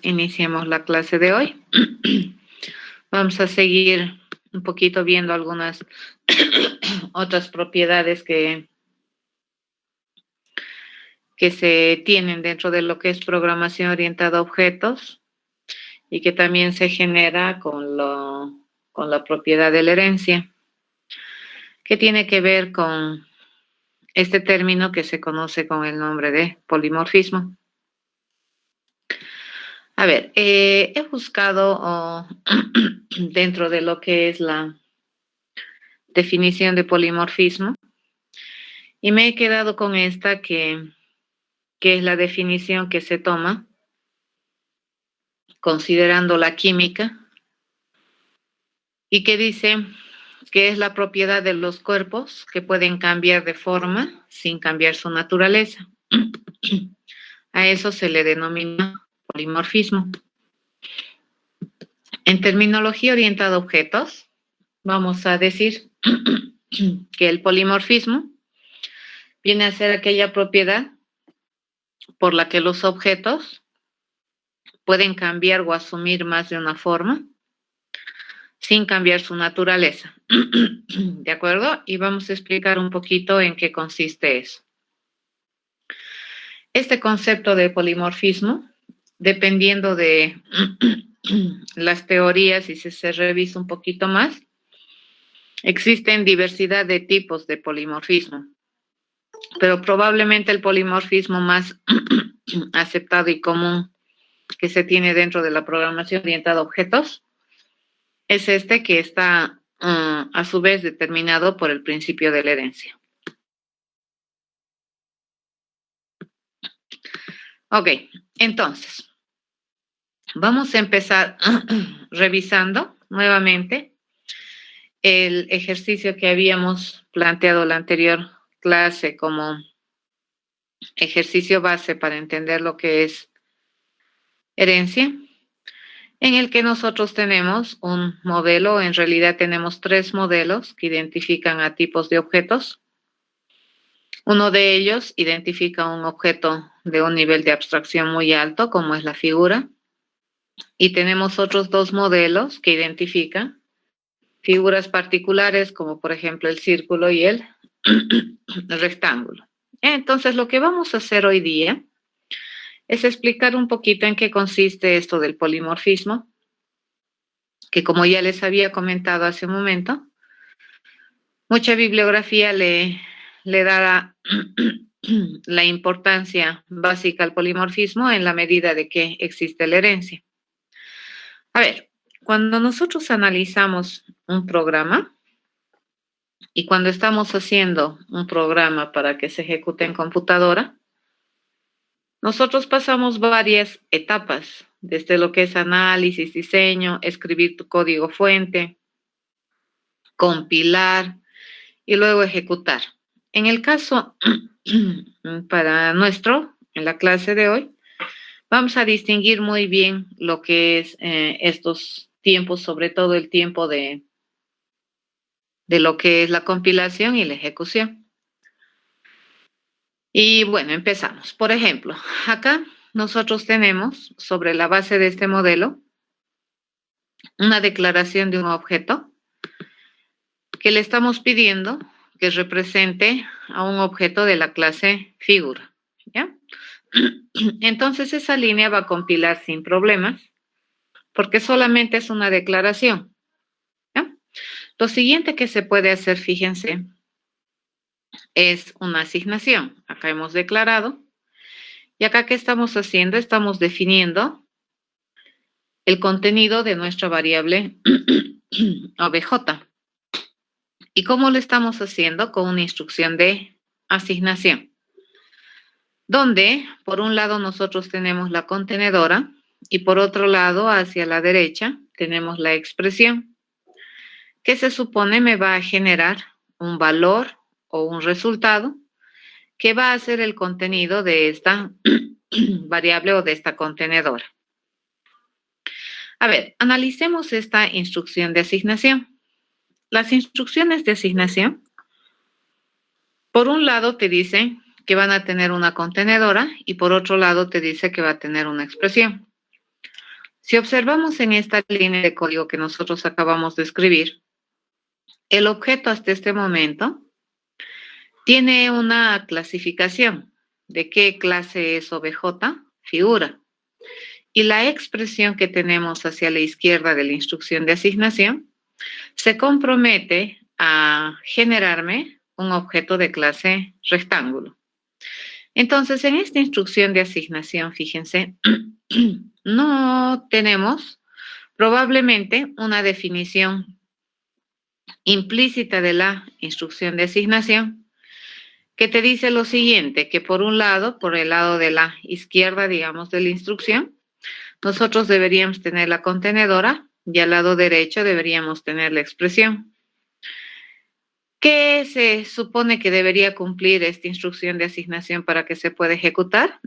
Iniciemos la clase de hoy. Vamos a seguir un poquito viendo algunas otras propiedades que se tienen dentro de lo que es programación orientada a objetos y que también se genera con la propiedad de la herencia, que tiene que ver con este término que se conoce con el nombre de polimorfismo. A ver, he buscado dentro de lo que es la definición de polimorfismo y me he quedado con esta que es la definición que se toma considerando la química y que dice que es la propiedad de los cuerpos que pueden cambiar de forma sin cambiar su naturaleza. A eso se le denomina polimorfismo. En terminología orientada a objetos, vamos a decir que el polimorfismo viene a ser aquella propiedad por la que los objetos pueden cambiar o asumir más de una forma sin cambiar su naturaleza. ¿De acuerdo? Y vamos a explicar un poquito en qué consiste eso. Este concepto de polimorfismo, dependiendo de las teorías y si se revisa un poquito más, existen diversidad de tipos de polimorfismo, pero probablemente el polimorfismo más aceptado y común que se tiene dentro de la programación orientada a objetos es este que está a su vez determinado por el principio de la herencia. Ok, entonces, vamos a empezar revisando nuevamente el ejercicio que habíamos planteado la anterior clase como ejercicio base para entender lo que es herencia, en el que nosotros tenemos un modelo, en realidad tenemos 3 modelos que identifican a tipos de objetos. Uno de ellos identifica un objeto de un nivel de abstracción muy alto, como es la figura, y tenemos otros 2 modelos que identifican figuras particulares, como por ejemplo el círculo y el rectángulo. Entonces, lo que vamos a hacer hoy día es explicar un poquito en qué consiste esto del polimorfismo, que como ya les había comentado hace un momento, mucha bibliografía le da la importancia básica al polimorfismo en la medida de que existe la herencia. A ver, cuando nosotros analizamos un programa y cuando estamos haciendo un programa para que se ejecute en computadora, nosotros pasamos varias etapas, desde lo que es análisis, diseño, escribir tu código fuente, compilar y luego ejecutar. En el caso para en la clase de hoy, vamos a distinguir muy bien lo que es estos tiempos, sobre todo el tiempo de lo que es la compilación y la ejecución. Y bueno, empezamos. Por ejemplo, acá nosotros tenemos, sobre la base de este modelo, una declaración de un objeto que le estamos pidiendo que represente a un objeto de la clase figura, ¿ya? Entonces esa línea va a compilar sin problemas, porque solamente es una declaración, ¿ya? Lo siguiente que se puede hacer, fíjense, es una asignación. Acá hemos declarado. Y acá, ¿qué estamos haciendo? Estamos definiendo el contenido de nuestra variable obj. ¿Y cómo lo estamos haciendo? Con una instrucción de asignación, donde por un lado nosotros tenemos la contenedora y por otro lado, hacia la derecha, tenemos la expresión, que se supone me va a generar un valor o un resultado que va a ser el contenido de esta variable o de esta contenedora. A ver, analicemos esta instrucción de asignación. Las instrucciones de asignación, por un lado te dicen que van a tener una contenedora y por otro lado te dice que va a tener una expresión. Si observamos en esta línea de código que nosotros acabamos de escribir, el objeto hasta este momento tiene una clasificación de qué clase es OBJ, figura. Y la expresión que tenemos hacia la izquierda de la instrucción de asignación se compromete a generarme un objeto de clase rectángulo. Entonces, en esta instrucción de asignación, fíjense, no tenemos probablemente una definición implícita de la instrucción de asignación que te dice lo siguiente, que por un lado, por el lado de la izquierda, digamos, de la instrucción, nosotros deberíamos tener la contenedora y al lado derecho deberíamos tener la expresión. ¿Qué se supone que debería cumplir esta instrucción de asignación para que se pueda ejecutar?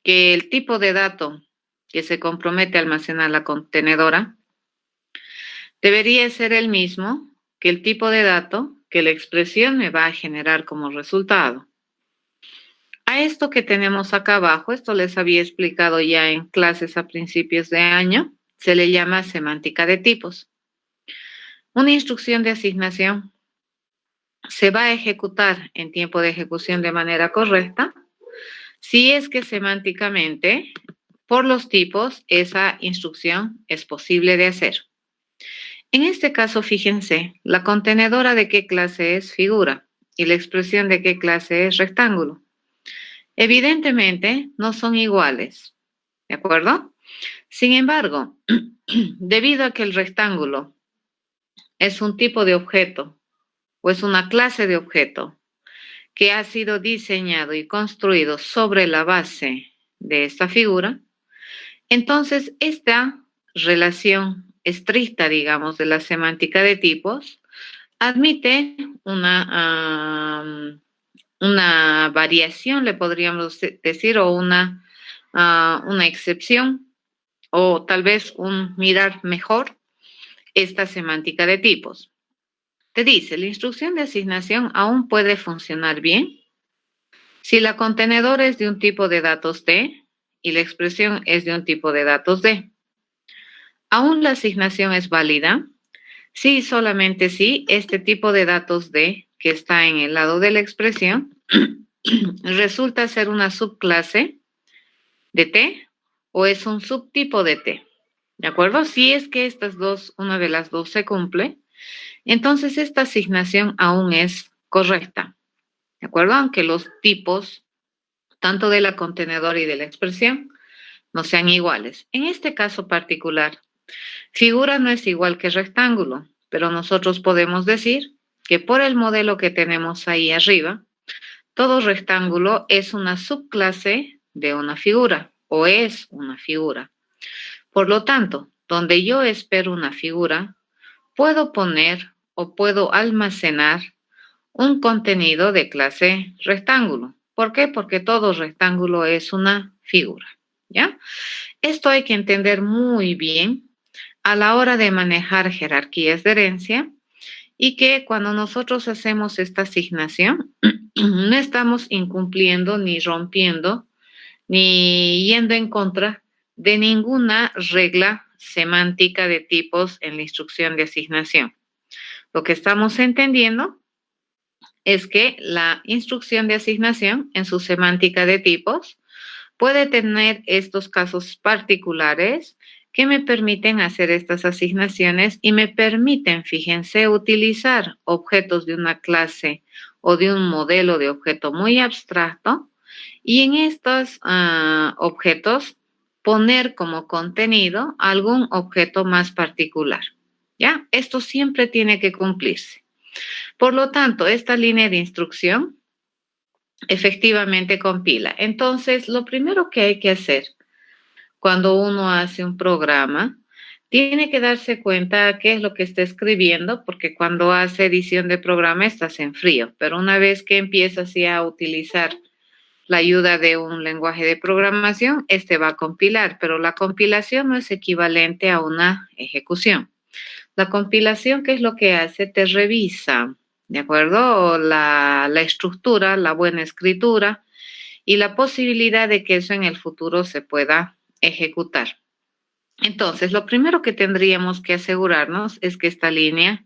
Que el tipo de dato que se compromete a almacenar la contenedora debería ser el mismo que el tipo de dato que la expresión me va a generar como resultado. A esto que tenemos acá abajo, esto les había explicado ya en clases a principios de año, se le llama semántica de tipos. Una instrucción de asignación se va a ejecutar en tiempo de ejecución de manera correcta si es que semánticamente, por los tipos, esa instrucción es posible de hacer. En este caso, fíjense, la contenedora de qué clase es figura y la expresión de qué clase es rectángulo. Evidentemente, no son iguales, ¿de acuerdo? Sin embargo, debido a que el rectángulo es un tipo de objeto o es una clase de objeto que ha sido diseñado y construido sobre la base de esta figura, entonces esta relación estricta, digamos, de la semántica de tipos admite una variación, le podríamos decir, o una excepción, o tal vez un mirar mejor esta semántica de tipos. Te dice, la instrucción de asignación aún puede funcionar bien si la contenedora es de un tipo de datos T y la expresión es de un tipo de datos D. Aún la asignación es válida si y solamente si este tipo de datos D que está en el lado de la expresión resulta ser una subclase de T o es un subtipo de T. ¿De acuerdo? Si es que estas dos, una de las dos se cumple, entonces esta asignación aún es correcta. ¿De acuerdo? Aunque los tipos, tanto de la contenedora y de la expresión, no sean iguales. En este caso particular, figura no es igual que rectángulo, pero nosotros podemos decir que por el modelo que tenemos ahí arriba, todo rectángulo es una subclase de una figura o es una figura. Por lo tanto, donde yo espero una figura, puedo poner o puedo almacenar un contenido de clase rectángulo. ¿Por qué? Porque todo rectángulo es una figura, ¿ya? Esto hay que entender muy bien a la hora de manejar jerarquías de herencia y que cuando nosotros hacemos esta asignación, no estamos incumpliendo ni rompiendo ni yendo en contra de ninguna regla semántica de tipos en la instrucción de asignación. Lo que estamos entendiendo es que la instrucción de asignación en su semántica de tipos puede tener estos casos particulares que me permiten hacer estas asignaciones y me permiten, fíjense, utilizar objetos de una clase o de un modelo de objeto muy abstracto y en estos objetos poner como contenido algún objeto más particular. ¿Ya? Esto siempre tiene que cumplirse. Por lo tanto, esta línea de instrucción efectivamente compila. Entonces, lo primero que hay que hacer cuando uno hace un programa, tiene que darse cuenta qué es lo que está escribiendo, porque cuando hace edición de programa estás en frío, pero una vez que empiezas ya a utilizar la ayuda de un lenguaje de programación, este va a compilar, pero la compilación no es equivalente a una ejecución. La compilación, ¿qué es lo que hace? Te revisa, ¿de acuerdo? La estructura, la buena escritura y la posibilidad de que eso en el futuro se pueda ejecutar. Entonces, lo primero que tendríamos que asegurarnos es que esta línea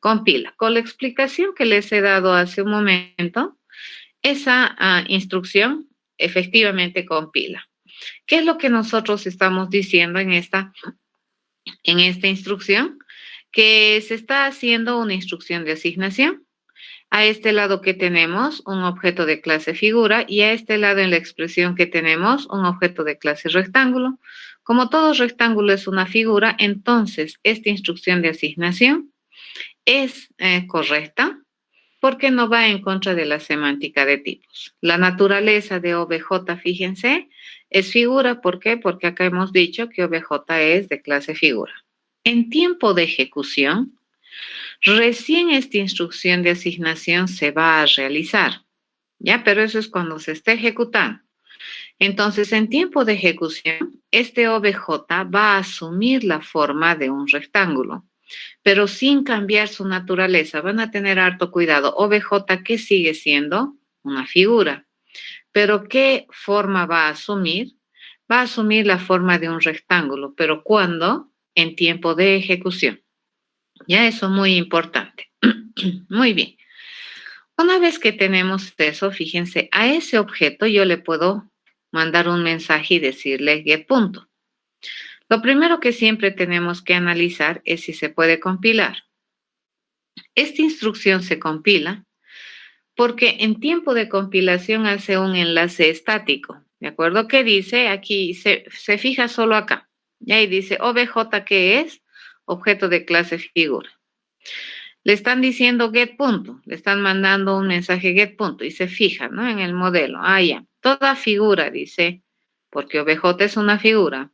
compila. Con la explicación que les he dado hace un momento, esa instrucción efectivamente compila. ¿Qué es lo que nosotros estamos diciendo en esta instrucción? Que se está haciendo una instrucción de asignación. A este lado que tenemos un objeto de clase figura y a este lado en la expresión que tenemos un objeto de clase rectángulo. Como todo rectángulo es una figura, entonces esta instrucción de asignación es correcta porque no va en contra de la semántica de tipos. La naturaleza de OBJ, fíjense, es figura. ¿Por qué? Porque acá hemos dicho que OBJ es de clase figura. En tiempo de ejecución, recién esta instrucción de asignación se va a realizar, ¿ya? Pero eso es cuando se esté ejecutando. Entonces, en tiempo de ejecución, este OBJ va a asumir la forma de un rectángulo, pero sin cambiar su naturaleza. Van a tener harto cuidado. OBJ, ¿qué sigue siendo? Una figura. ¿Pero qué forma va a asumir? Va a asumir la forma de un rectángulo, pero ¿cuándo? En tiempo de ejecución. Ya eso es muy importante. Muy bien. Una vez que tenemos eso, fíjense, a ese objeto yo le puedo mandar un mensaje y decirle get punto. Lo primero que siempre tenemos que analizar es si se puede compilar. Esta instrucción se compila porque en tiempo de compilación hace un enlace estático. ¿De acuerdo? ¿Qué dice? Aquí se fija solo acá. Y ahí dice OBJ, ¿qué es? Objeto de clase figura. Le están diciendo get punto, le están mandando un mensaje get punto y se fija, ¿no? En el modelo. Ah, ya. Toda figura, dice, porque OBJ es una figura.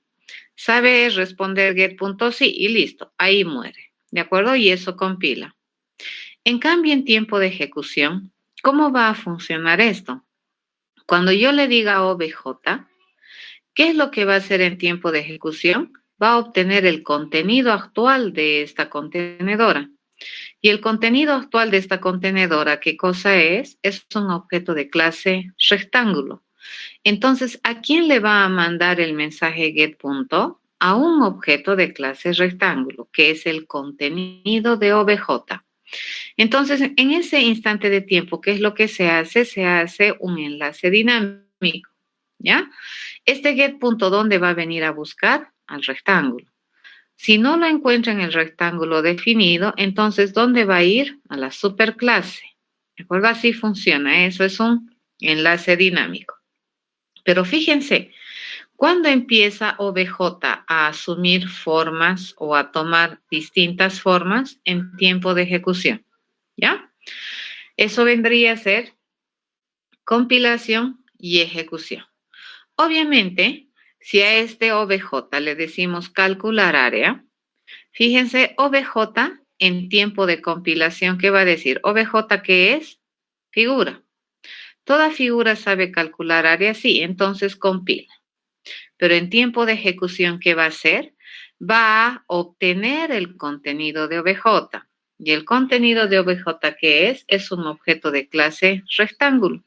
Sabe responder get punto sí y listo, ahí muere. ¿De acuerdo? Y eso compila. En cambio, en tiempo de ejecución, ¿cómo va a funcionar esto? Cuando yo le diga OBJ, ¿qué es lo que va a hacer en tiempo de ejecución? Va a obtener el contenido actual de esta contenedora. Y el contenido actual de esta contenedora, ¿qué cosa es? Es un objeto de clase rectángulo. Entonces, ¿a quién le va a mandar el mensaje get punto? A un objeto de clase rectángulo, que es el contenido de OBJ. Entonces, en ese instante de tiempo, ¿qué es lo que se hace? Se hace un enlace dinámico, ¿ya? Este get punto, ¿dónde va a venir a buscar? Al rectángulo. Si no lo encuentra en el rectángulo definido, entonces, ¿dónde va a ir? A la superclase. ¿De acuerdo? Así funciona. Eso es un enlace dinámico. Pero fíjense, ¿cuándo empieza OBJ a asumir formas o a tomar distintas formas? En tiempo de ejecución. ¿Ya? Eso vendría a ser compilación y ejecución. Obviamente, si a este OBJ le decimos calcular área, fíjense, OBJ en tiempo de compilación, ¿qué va a decir? OBJ, ¿qué es? Figura. ¿Toda figura sabe calcular área? Sí, entonces compila. Pero en tiempo de ejecución, ¿qué va a hacer? Va a obtener el contenido de OBJ. Y el contenido de OBJ, ¿qué es? Es un objeto de clase rectángulo.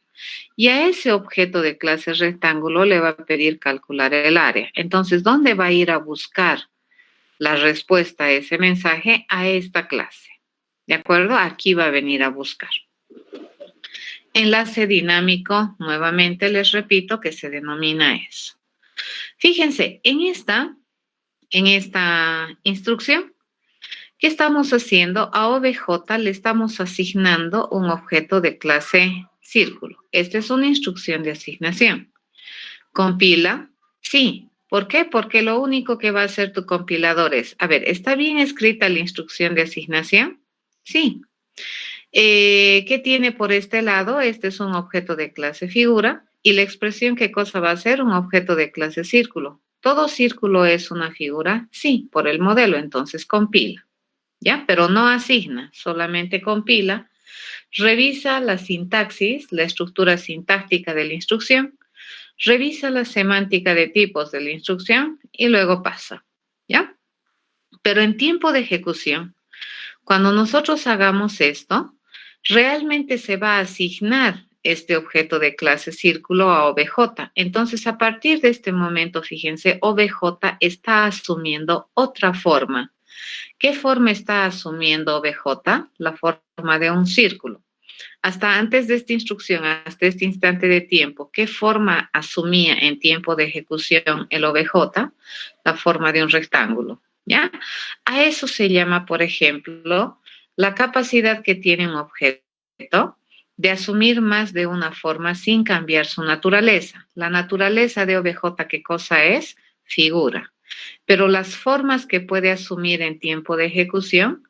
Y a ese objeto de clase rectángulo le va a pedir calcular el área. Entonces, ¿dónde va a ir a buscar la respuesta a ese mensaje? A esta clase. ¿De acuerdo? Aquí va a venir a buscar. Enlace dinámico, nuevamente les repito que se denomina eso. Fíjense, en esta instrucción, ¿qué estamos haciendo? A OBJ le estamos asignando un objeto de clase círculo. Esta es una instrucción de asignación. ¿Compila? Sí. ¿Por qué? Porque lo único que va a hacer tu compilador es, a ver, ¿está bien escrita la instrucción de asignación? Sí. ¿Qué tiene por este lado? Este es un objeto de clase figura. ¿Y la expresión qué cosa va a ser? Un objeto de clase círculo. ¿Todo círculo es una figura? Sí, por el modelo, entonces compila. ¿Ya? Pero no asigna, solamente compila. Revisa la sintaxis, la estructura sintáctica de la instrucción. Revisa la semántica de tipos de la instrucción y luego pasa. ¿Ya? Pero en tiempo de ejecución, cuando nosotros hagamos esto, realmente se va a asignar este objeto de clase círculo a OBJ. Entonces, a partir de este momento, fíjense, OBJ está asumiendo otra forma. ¿Qué forma está asumiendo OBJ? La forma de un círculo. Hasta antes de esta instrucción, hasta este instante de tiempo, ¿qué forma asumía en tiempo de ejecución el OBJ? La forma de un rectángulo, ¿ya? A eso se llama, por ejemplo, la capacidad que tiene un objeto de asumir más de una forma sin cambiar su naturaleza. La naturaleza de OBJ, ¿qué cosa es? Figura. Pero las formas que puede asumir en tiempo de ejecución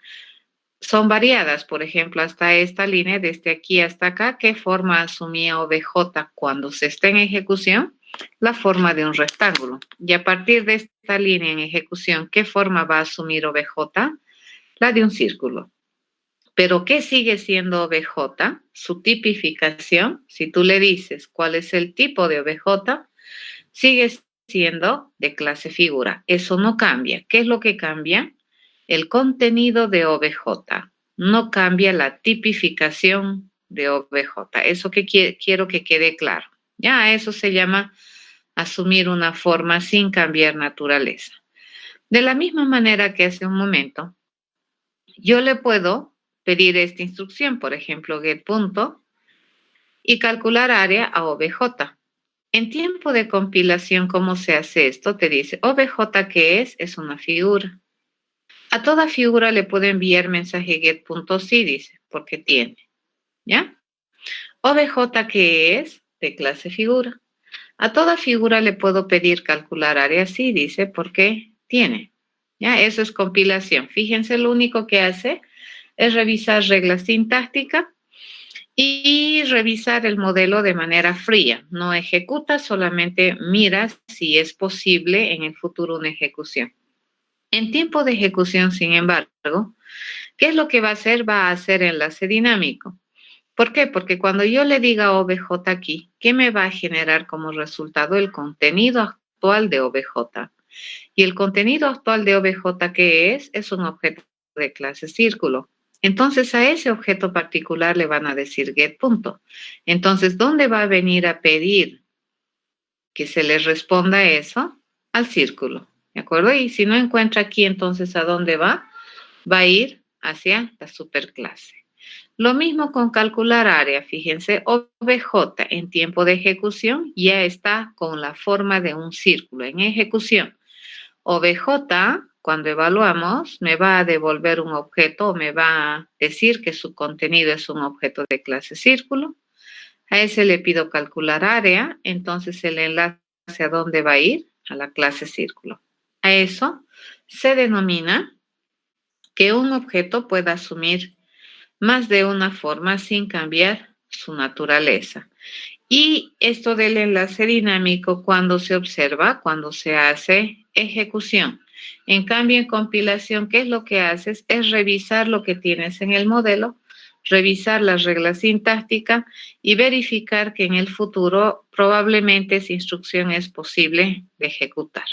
son variadas. Por ejemplo, hasta esta línea, desde aquí hasta acá, ¿qué forma asumía OBJ cuando se está en ejecución? La forma de un rectángulo. Y a partir de esta línea en ejecución, ¿qué forma va a asumir OBJ? La de un círculo. Pero ¿qué sigue siendo OBJ? Su tipificación, si tú le dices cuál es el tipo de OBJ, sigue siendo de clase figura. Eso no cambia. ¿Qué es lo que cambia? El contenido de OBJ. No cambia la tipificación de OBJ. Eso que quiero que quede claro. Ya, eso se llama asumir una forma sin cambiar naturaleza. De la misma manera que hace un momento, yo le puedo pedir esta instrucción, por ejemplo, get punto, y calcular área a OBJ. En tiempo de compilación, ¿cómo se hace esto? Te dice, OBJ, ¿qué es? Es una figura. A toda figura le puedo enviar mensaje get.sí, dice, porque tiene, ¿ya? OBJ, ¿qué es? De clase figura. A toda figura le puedo pedir calcular área, sí, dice, porque tiene, ¿ya? Eso es compilación. Fíjense, lo único que hace es revisar reglas sintácticas y revisar el modelo de manera fría. No ejecuta, solamente mira si es posible en el futuro una ejecución. En tiempo de ejecución, sin embargo, ¿qué es lo que va a hacer? Va a hacer enlace dinámico. ¿Por qué? Porque cuando yo le diga OBJ aquí, ¿qué me va a generar como resultado? El contenido actual de OBJ. Y el contenido actual de OBJ, ¿qué es? Es un objeto de clase círculo. Entonces, a ese objeto particular le van a decir get punto. Entonces, ¿dónde va a venir a pedir que se le responda eso? Al círculo, ¿de acuerdo? Y si no encuentra aquí, entonces, ¿a dónde va? Va a ir hacia la superclase. Lo mismo con calcular área. Fíjense, OBJ en tiempo de ejecución ya está con la forma de un círculo en ejecución. OBJ, cuando evaluamos, me va a devolver un objeto o me va a decir que su contenido es un objeto de clase círculo. A ese le pido calcular área, entonces el enlace a dónde va a ir, a la clase círculo. A eso se denomina que un objeto pueda asumir más de una forma sin cambiar su naturaleza. Y esto del enlace dinámico, cuando se observa, cuando se hace ejecución. En cambio, en compilación, ¿qué es lo que haces? Es revisar lo que tienes en el modelo, revisar las reglas sintácticas y verificar que en el futuro probablemente esa instrucción es posible de ejecutar.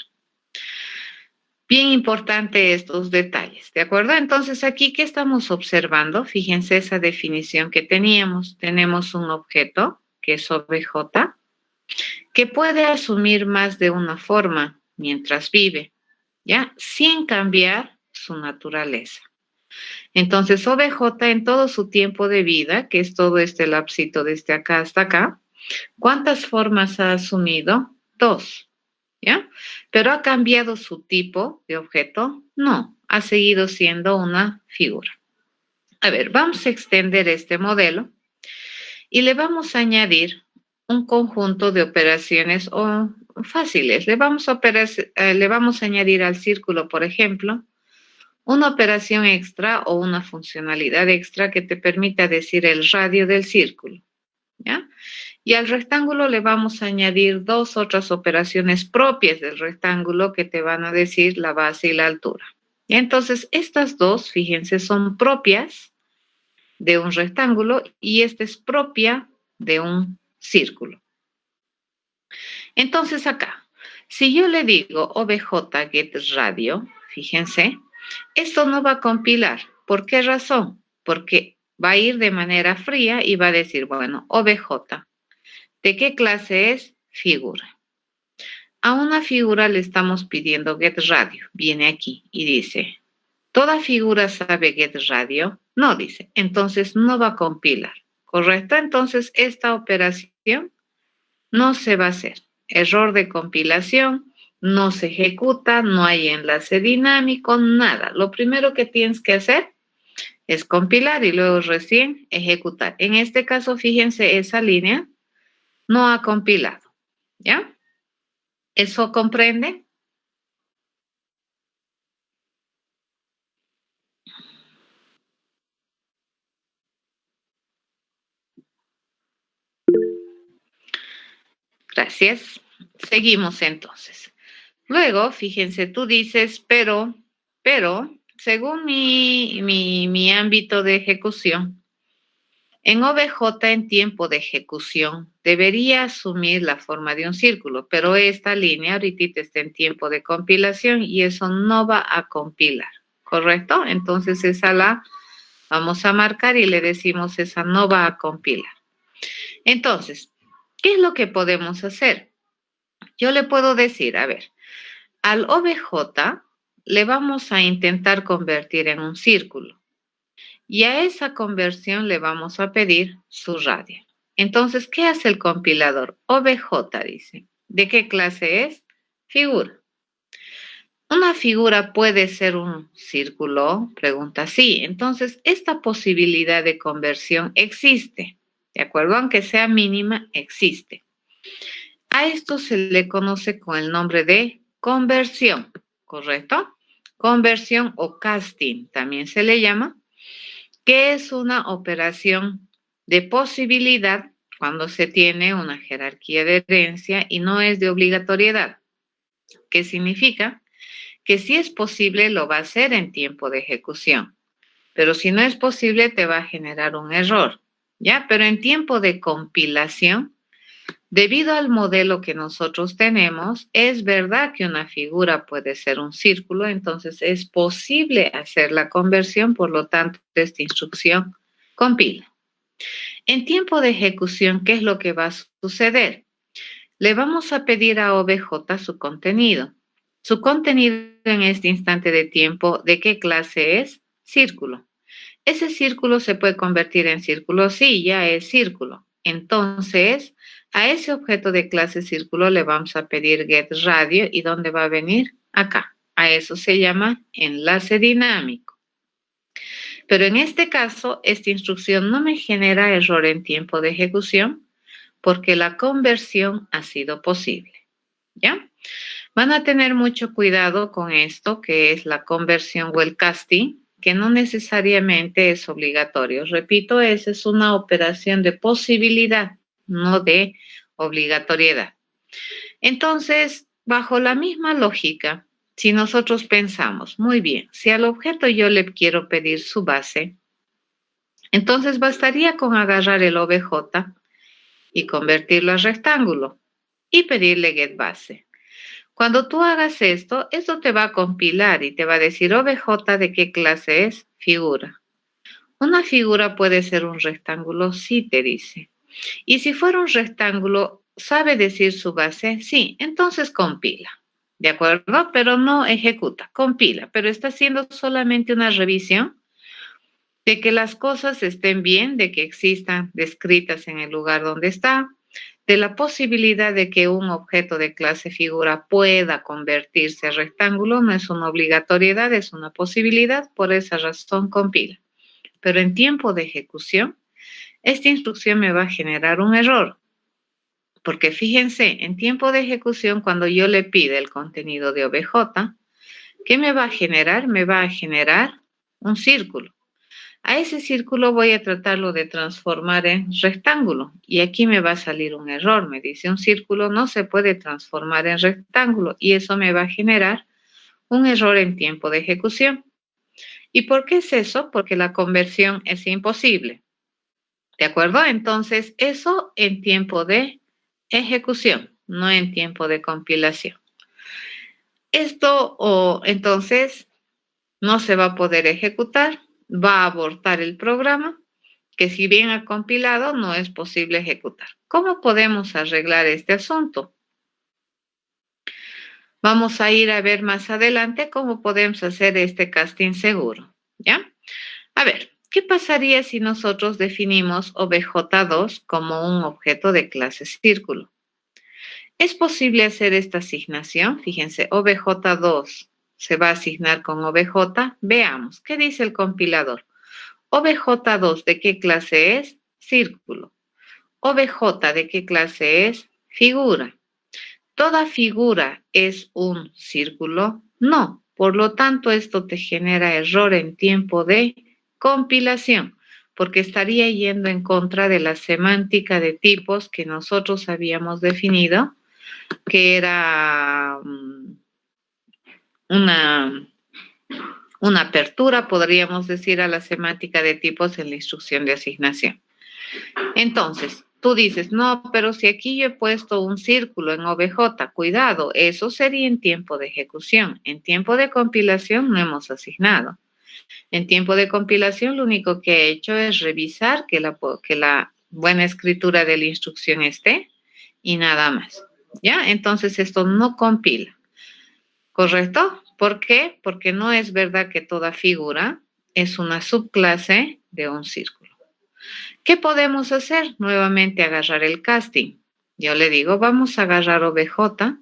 Bien importante estos detalles, ¿de acuerdo? Entonces, aquí, ¿qué estamos observando? Fíjense esa definición que teníamos. Tenemos un objeto, que es OBJ, que puede asumir más de una forma mientras vive, ¿ya? Sin cambiar su naturaleza. Entonces, OBJ en todo su tiempo de vida, que es todo este lapsito desde acá hasta acá, ¿cuántas formas ha asumido? 2. ¿Ya? ¿Pero ha cambiado su tipo de objeto? No, ha seguido siendo una figura. A ver, vamos a extender este modelo y le vamos a añadir un conjunto de operaciones fáciles. Le vamos a añadir al círculo, por ejemplo, una operación extra o una funcionalidad extra que te permita decir el radio del círculo, ¿ya? Y al rectángulo le vamos a añadir 2 otras operaciones propias del rectángulo que te van a decir la base y la altura. Y entonces, estas dos, fíjense, son propias de un rectángulo y esta es propia de un círculo. Entonces, acá, si yo le digo OBJ get radio, fíjense, esto no va a compilar. ¿Por qué razón? Porque va a ir de manera fría y va a decir, bueno, OBJ, ¿de qué clase es? Figura. A una figura le estamos pidiendo getRadio. Viene aquí y dice, ¿toda figura sabe getRadio? No, dice. Entonces no va a compilar. ¿Correcto? Entonces esta operación no se va a hacer. Error de compilación, no se ejecuta, no hay enlace dinámico, nada. Lo primero que tienes que hacer es compilar y luego recién ejecutar. En este caso, fíjense, esa línea no ha compilado. ¿Ya? ¿Eso comprende? Gracias. Seguimos entonces. Luego, fíjense, tú dices, pero, según mi ámbito de ejecución, en OBJ en tiempo de ejecución debería asumir la forma de un círculo, pero esta línea ahorita está en tiempo de compilación y eso no va a compilar, ¿correcto? Entonces esa la vamos a marcar y le decimos esa no va a compilar. Entonces, ¿qué es lo que podemos hacer? Yo le puedo decir, a ver, al OBJ le vamos a intentar convertir en un círculo y a esa conversión le vamos a pedir su radio. Entonces, ¿qué hace el compilador? OBJ dice, ¿de qué clase es? Figura. ¿Una figura puede ser un círculo? Pregunta sí. Entonces, esta posibilidad de conversión existe, ¿de acuerdo? Aunque sea mínima, existe. A esto se le conoce con el nombre de conversión, ¿correcto? Conversión o casting también se le llama, que es una operación de posibilidad cuando se tiene una jerarquía de herencia y no es de obligatoriedad. ¿Qué significa? Que si es posible lo va a hacer en tiempo de ejecución, pero si no es posible te va a generar un error, ¿ya? Pero en tiempo de compilación, debido al modelo que nosotros tenemos, es verdad que una figura puede ser un círculo, entonces es posible hacer la conversión, por lo tanto, esta instrucción compila. En tiempo de ejecución, ¿qué es lo que va a suceder? Le vamos a pedir a OBJ su contenido. Su contenido en este instante de tiempo, ¿de qué clase es? Círculo. Ese círculo se puede convertir en círculo, sí, ya es círculo. Entonces, a ese objeto de clase círculo le vamos a pedir getRadio y ¿dónde va a venir? Acá. A eso se llama enlace dinámico. Pero en este caso, esta instrucción no me genera error en tiempo de ejecución porque la conversión ha sido posible. ¿Ya? Van a tener mucho cuidado con esto, que es la conversión o el casting, que no necesariamente es obligatorio. Repito, esa es una operación de posibilidad, no de obligatoriedad. Entonces, bajo la misma lógica, si nosotros pensamos, muy bien, si al objeto yo le quiero pedir su base, entonces bastaría con agarrar el OBJ y convertirlo a rectángulo y pedirle getBase. Cuando tú hagas esto te va a compilar y te va a decir OBJ de qué clase es figura. Una figura puede ser un rectángulo, sí te dice. Y si fuera un rectángulo, ¿sabe decir su base? Sí, entonces compila. ¿De acuerdo? Pero no ejecuta, compila, pero está haciendo solamente una revisión de que las cosas estén bien, de que existan descritas en el lugar donde está, de la posibilidad de que un objeto de clase figura pueda convertirse a rectángulo, no es una obligatoriedad, es una posibilidad, por esa razón compila. Pero en tiempo de ejecución, esta instrucción me va a generar un error, porque fíjense, en tiempo de ejecución, cuando yo le pide el contenido de OBJ, ¿qué me va a generar? Me va a generar un círculo. A ese círculo voy a tratarlo de transformar en rectángulo y aquí me va a salir un error. Me dice un círculo no se puede transformar en rectángulo y eso me va a generar un error en tiempo de ejecución. ¿Y por qué es eso? Porque la conversión es imposible. ¿De acuerdo? Entonces, eso en tiempo de ejecución, no en tiempo de compilación. Esto entonces no se va a poder ejecutar, va a abortar el programa que si bien ha compilado, no es posible ejecutar. ¿Cómo podemos arreglar este asunto? Vamos a ir a ver más adelante cómo podemos hacer este casting seguro, ¿ya? A ver, ¿qué pasaría si nosotros definimos obj2 como un objeto de clase círculo? ¿Es posible hacer esta asignación? Fíjense, obj2 se va a asignar con obj. Veamos, ¿qué dice el compilador? obj2, ¿de qué clase es? Círculo. obj, ¿de qué clase es? Figura. ¿Toda figura es un círculo? No. Por lo tanto, esto te genera error en tiempo de compilación, porque estaría yendo en contra de la semántica de tipos que nosotros habíamos definido, que era una apertura, podríamos decir, a la semántica de tipos en la instrucción de asignación. Entonces, tú dices, no, pero si aquí yo he puesto un círculo en obj, cuidado, eso sería en tiempo de ejecución. En tiempo de compilación no hemos asignado. En tiempo de compilación lo único que he hecho es revisar que la buena escritura de la instrucción esté y nada más. ¿Ya? Entonces esto no compila. ¿Correcto? ¿Por qué? Porque no es verdad que toda figura es una subclase de un círculo. ¿Qué podemos hacer? Nuevamente agarrar el casting. Yo le digo, vamos a agarrar obj,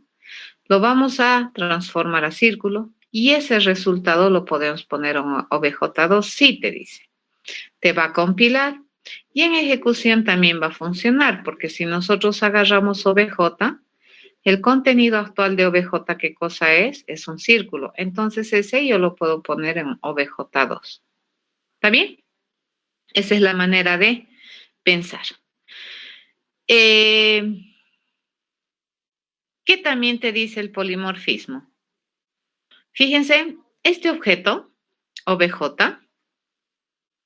lo vamos a transformar a círculo y ese resultado lo podemos poner en obj2, sí te dice. Te va a compilar y en ejecución también va a funcionar porque si nosotros agarramos obj, el contenido actual de obj, ¿qué cosa es? Es un círculo. Entonces ese yo lo puedo poner en obj2. ¿Está bien? Esa es la manera de pensar. ¿Qué también te dice el polimorfismo? Fíjense, este objeto, obj,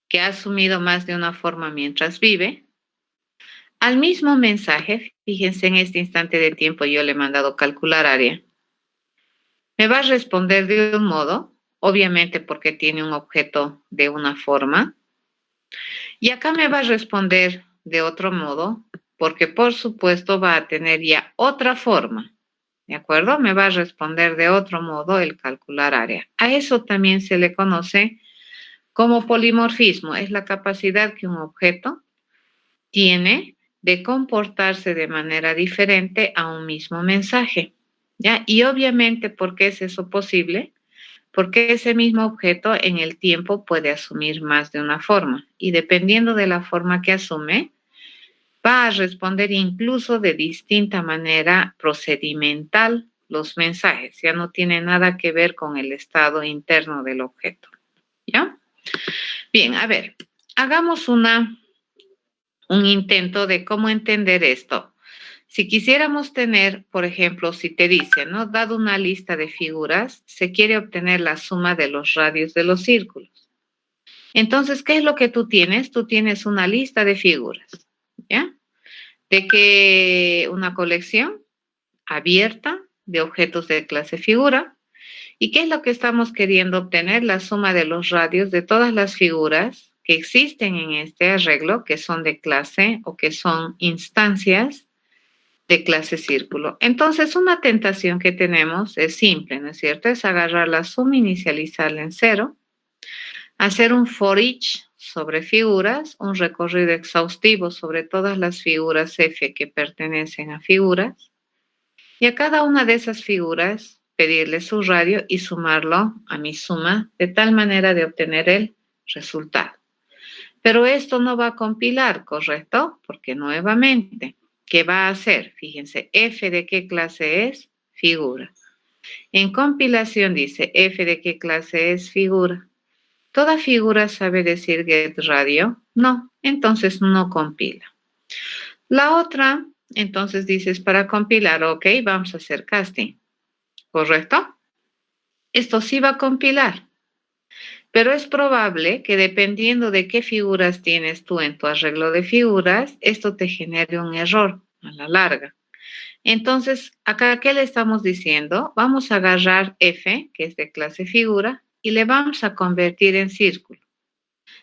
que ha asumido más de una forma mientras vive, al mismo mensaje, fíjense en este instante de tiempo yo le he mandado calcular área, me va a responder de un modo, obviamente porque tiene un objeto de una forma, y acá me va a responder de otro modo, porque por supuesto va a tener ya otra forma. ¿De acuerdo? Me va a responder de otro modo el calcular área. A eso también se le conoce como polimorfismo. Es la capacidad que un objeto tiene de comportarse de manera diferente a un mismo mensaje. ¿Ya? Y obviamente, ¿por qué es eso posible? Porque ese mismo objeto en el tiempo puede asumir más de una forma. Y dependiendo de la forma que asume, va a responder incluso de distinta manera procedimental los mensajes. Ya no tiene nada que ver con el estado interno del objeto. ¿Ya? Bien, a ver, hagamos un intento de cómo entender esto. Si quisiéramos tener, por ejemplo, si te dice, ¿no? Dado una lista de figuras, se quiere obtener la suma de los radios de los círculos. Entonces, ¿qué es lo que tú tienes? Tú tienes una lista de figuras, ¿ya? De que una colección abierta de objetos de clase figura. ¿Y qué es lo que estamos queriendo obtener? La suma de los radios de todas las figuras que existen en este arreglo, que son de clase o que son instancias de clase círculo. Entonces, una tentación que tenemos es simple, ¿no es cierto? Es agarrar la suma, inicializarla en 0, hacer un for each sobre figuras, un recorrido exhaustivo sobre todas las figuras F que pertenecen a figuras, y a cada una de esas figuras pedirle su radio y sumarlo a mi suma de tal manera de obtener el resultado. Pero esto no va a compilar, ¿correcto? Porque nuevamente, ¿qué va a hacer? Fíjense, F de qué clase es? Figura. En compilación dice, F de qué clase es? Figura. ¿Toda figura sabe decir get radio? No, entonces no compila. La otra, entonces dices, para compilar, ok, vamos a hacer casting, ¿correcto? Esto sí va a compilar, pero es probable que dependiendo de qué figuras tienes tú en tu arreglo de figuras, esto te genere un error a la larga. Entonces, acá, ¿qué le estamos diciendo? Vamos a agarrar F, que es de clase figura, y le vamos a convertir en círculo.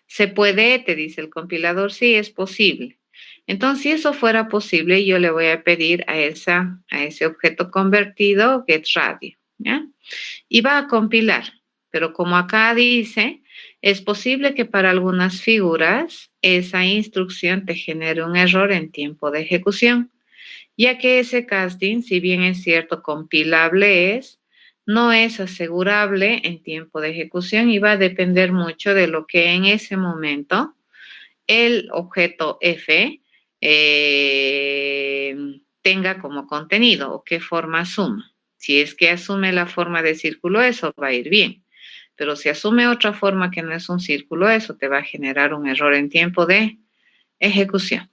¿Se puede? Te dice el compilador. Sí, es posible. Entonces, si eso fuera posible, yo le voy a pedir a ese objeto convertido getRadio, ¿ya? Y va a compilar. Pero como acá dice, es posible que para algunas figuras esa instrucción te genere un error en tiempo de ejecución, ya que ese casting, si bien es cierto, compilable es, no es asegurable en tiempo de ejecución y va a depender mucho de lo que en ese momento el objeto F tenga como contenido o qué forma asuma. Si es que asume la forma de círculo, eso va a ir bien. Pero si asume otra forma que no es un círculo, eso te va a generar un error en tiempo de ejecución.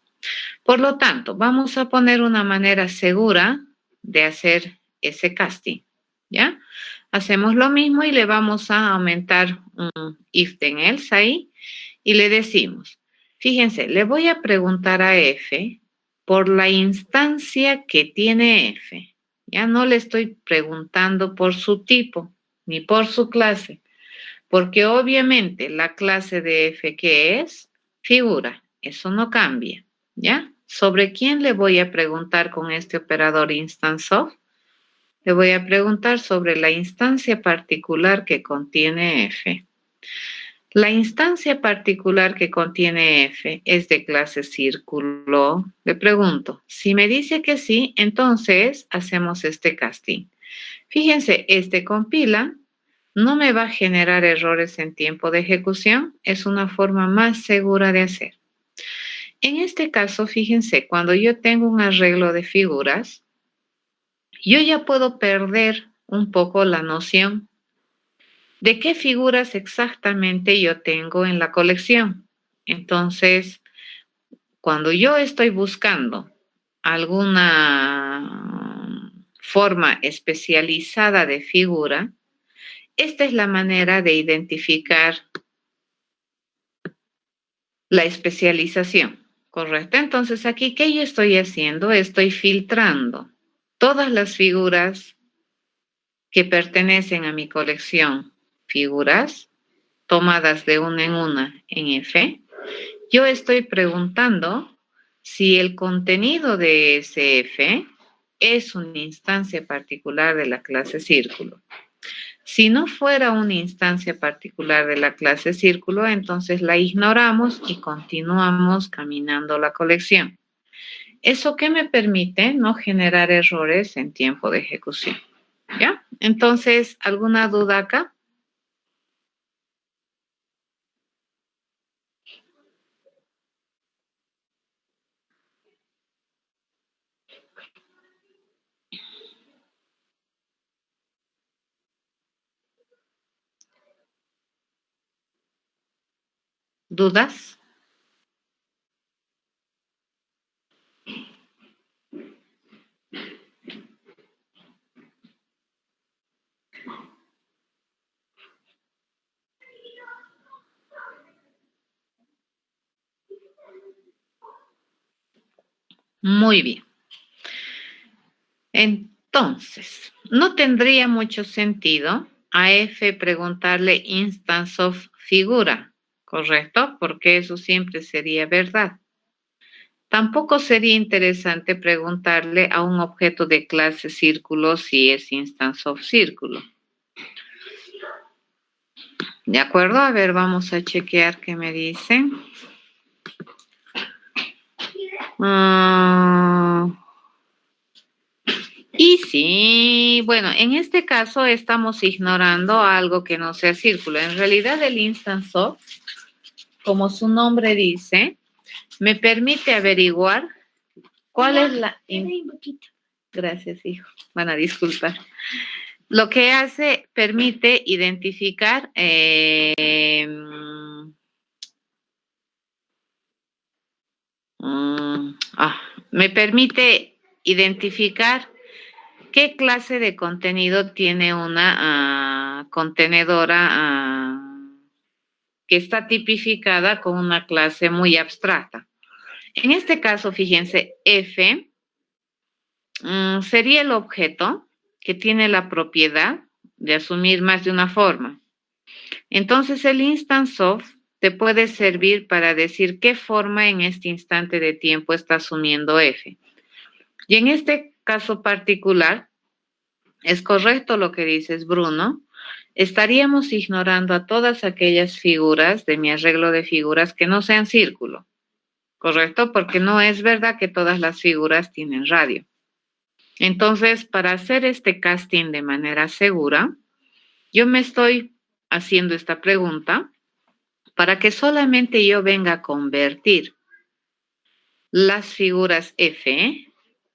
Por lo tanto, vamos a poner una manera segura de hacer ese casting, ¿ya? Hacemos lo mismo y le vamos a aumentar un if then else ahí y le decimos, fíjense, le voy a preguntar a F por la instancia que tiene F. Ya no le estoy preguntando por su tipo ni por su clase, porque obviamente la clase de F que es figura, eso no cambia, ¿ya? ¿Sobre quién le voy a preguntar con este operador instance_of? Le voy a preguntar sobre la instancia particular que contiene F. La instancia particular que contiene F es de clase círculo. Le pregunto, si me dice que sí, entonces hacemos este casting. Fíjense, este compila, no me va a generar errores en tiempo de ejecución, es una forma más segura de hacer. En este caso, fíjense, cuando yo tengo un arreglo de figuras, yo ya puedo perder un poco la noción de qué figuras exactamente yo tengo en la colección. Entonces, cuando yo estoy buscando alguna forma especializada de figura, esta es la manera de identificar la especialización, ¿correcto? Entonces, aquí, ¿qué yo estoy haciendo? Estoy filtrando todas las figuras que pertenecen a mi colección, figuras tomadas de una en F. Yo estoy preguntando si el contenido de ese F es una instancia particular de la clase círculo. Si no fuera una instancia particular de la clase círculo, entonces la ignoramos y continuamos caminando la colección. ¿Eso qué me permite? No generar errores en tiempo de ejecución. ¿Ya? Entonces, ¿alguna duda acá? ¿Dudas? Muy bien. Entonces, no tendría mucho sentido a F preguntarle instance of figura, ¿correcto? Porque eso siempre sería verdad. Tampoco sería interesante preguntarle a un objeto de clase círculo si es instance of círculo. ¿De acuerdo? A ver, vamos a chequear qué me dicen. Y sí, bueno, en este caso estamos ignorando algo que no sea círculo. En realidad el instance of, como su nombre dice, me permite averiguar cuál es la... Gracias, hijo. Van a disculpar. Lo que hace, permite identificar... me permite identificar qué clase de contenido tiene una contenedora que está tipificada con una clase muy abstracta. En este caso, fíjense, F sería el objeto que tiene la propiedad de asumir más de una forma. Entonces, el instance of te puede servir para decir qué forma en este instante de tiempo está asumiendo F. Y en este caso particular, es correcto lo que dices, Bruno. Estaríamos ignorando a todas aquellas figuras de mi arreglo de figuras que no sean círculo, ¿correcto? Porque no es verdad que todas las figuras tienen radio. Entonces, para hacer este casting de manera segura, yo me estoy haciendo esta pregunta para que solamente yo venga a convertir las figuras F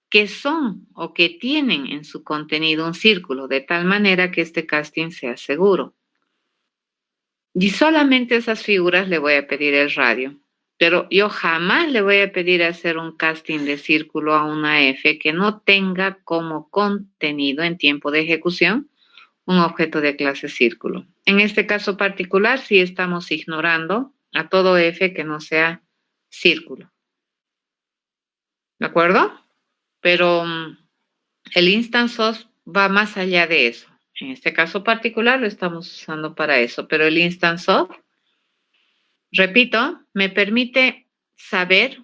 que son o que tienen en su contenido un círculo, de tal manera que este casting sea seguro. Y solamente esas figuras le voy a pedir el radio. Pero yo jamás le voy a pedir hacer un casting de círculo a una F que no tenga como contenido en tiempo de ejecución un objeto de clase círculo. En este caso particular, sí estamos ignorando a todo F que no sea círculo. ¿De acuerdo? Pero el instance of va más allá de eso. En este caso particular lo estamos usando para eso, pero el instance of, repito, me permite saber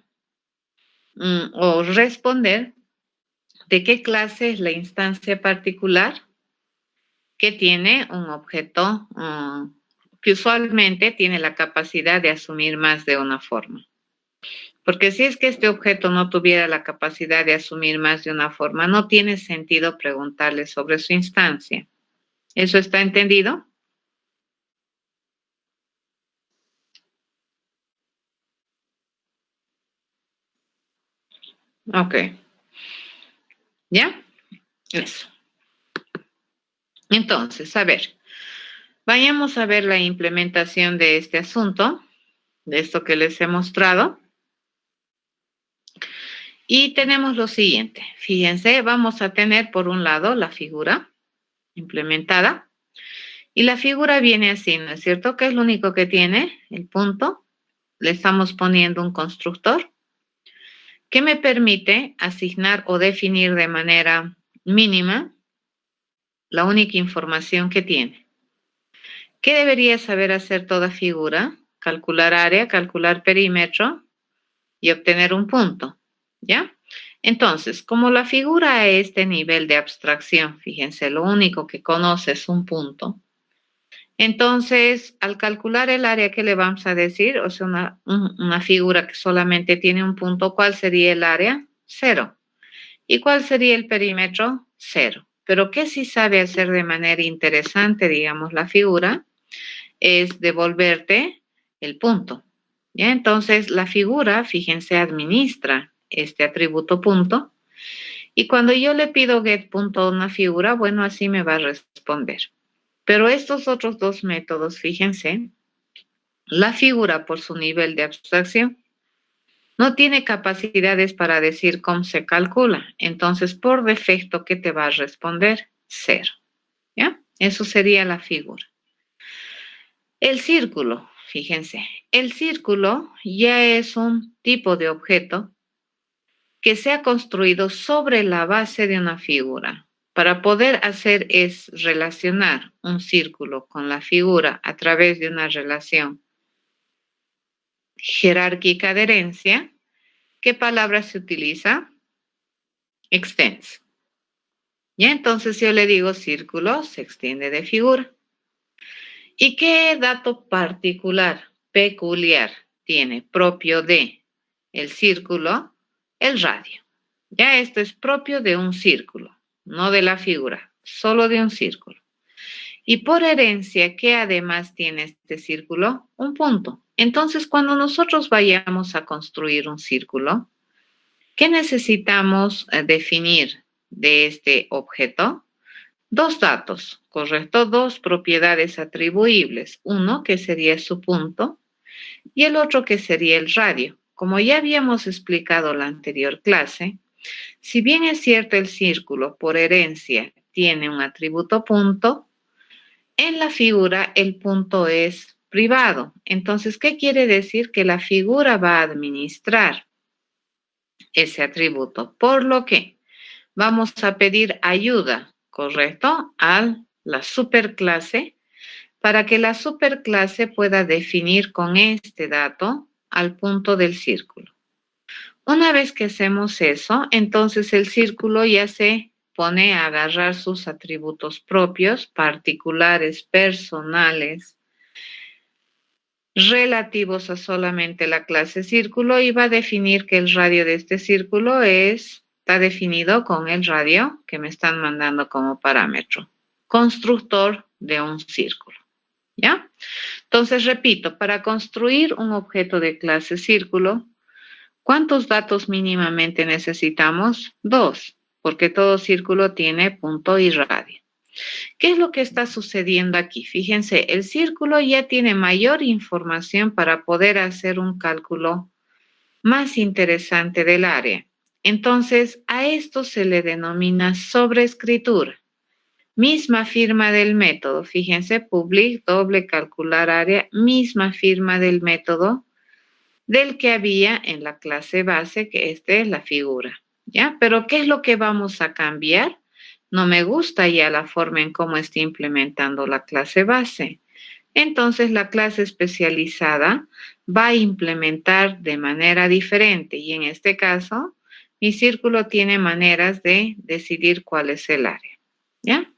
o responder de qué clase es la instancia particular que tiene un objeto que usualmente tiene la capacidad de asumir más de una forma. Porque si es que este objeto no tuviera la capacidad de asumir más de una forma, no tiene sentido preguntarle sobre su instancia. ¿Eso está entendido? Ok. ¿Ya? Eso. Entonces, a ver, vayamos a ver la implementación de este asunto, de esto que les he mostrado. Y tenemos lo siguiente. Fíjense, vamos a tener por un lado la figura implementada. Y la figura viene así, ¿no es cierto? ¿Qué es lo único que tiene? El punto. Le estamos poniendo un constructor que me permite asignar o definir de manera mínima la única información que tiene. ¿Qué debería saber hacer toda figura? Calcular área, calcular perímetro y obtener un punto, ¿ya? Entonces, como la figura a este nivel de abstracción, fíjense, lo único que conoce es un punto. Entonces, al calcular el área, ¿qué le vamos a decir? O sea, una figura que solamente tiene un punto, ¿cuál sería el área? 0. ¿Y cuál sería el perímetro? 0. Pero ¿qué sí sabe hacer de manera interesante, digamos, la figura? Es devolverte el punto. ¿Ya? Entonces, la figura, fíjense, administra este atributo punto. Y cuando yo le pido get punto a una figura, bueno, así me va a responder. Pero estos otros dos métodos, fíjense, la figura por su nivel de abstracción no tiene capacidades para decir cómo se calcula. Entonces, por defecto, ¿qué te va a responder? 0. ¿Ya? Eso sería la figura. El círculo, fíjense, el círculo ya es un tipo de objeto que se ha construido sobre la base de una figura. Para poder hacer es relacionar un círculo con la figura a través de una relación jerárquica de herencia. ¿Qué palabra se utiliza? Extends. Ya, entonces yo le digo círculo, se extiende de figura. ¿Y qué dato particular, peculiar, tiene propio de el círculo? El radio. Ya esto es propio de un círculo, no de la figura, solo de un círculo. Y por herencia, ¿qué además tiene este círculo? Un punto. Entonces, cuando nosotros vayamos a construir un círculo, ¿qué necesitamos definir de este objeto? Dos datos, ¿correcto? Dos propiedades atribuibles. Uno que sería su punto y el otro que sería el radio. Como ya habíamos explicado en la anterior clase, si bien es cierto el círculo por herencia tiene un atributo punto, en la figura el punto es privado. Entonces, ¿qué quiere decir? Que la figura va a administrar ese atributo, por lo que vamos a pedir ayuda, ¿correcto? A la superclase para que la superclase pueda definir con este dato al punto del círculo. Una vez que hacemos eso, entonces el círculo ya se pone a agarrar sus atributos propios, particulares, personales, relativos a solamente la clase círculo, y va a definir que el radio de este círculo está definido con el radio que me están mandando como parámetro, constructor de un círculo. ¿Ya? Entonces, repito, para construir un objeto de clase círculo, ¿cuántos datos mínimamente necesitamos? 2, porque todo círculo tiene punto y radio. ¿Qué es lo que está sucediendo aquí? Fíjense, el círculo ya tiene mayor información para poder hacer un cálculo más interesante del área. Entonces, a esto se le denomina sobreescritura. Misma firma del método. Fíjense, public, doble, calcular área, misma firma del método del que había en la clase base, que esta es la figura. ¿Ya? Pero ¿qué es lo que vamos a cambiar? No me gusta ya la forma en cómo está implementando la clase base. Entonces, la clase especializada va a implementar de manera diferente, y en este caso, mi círculo tiene maneras de decidir cuál es el área. ¿Ya?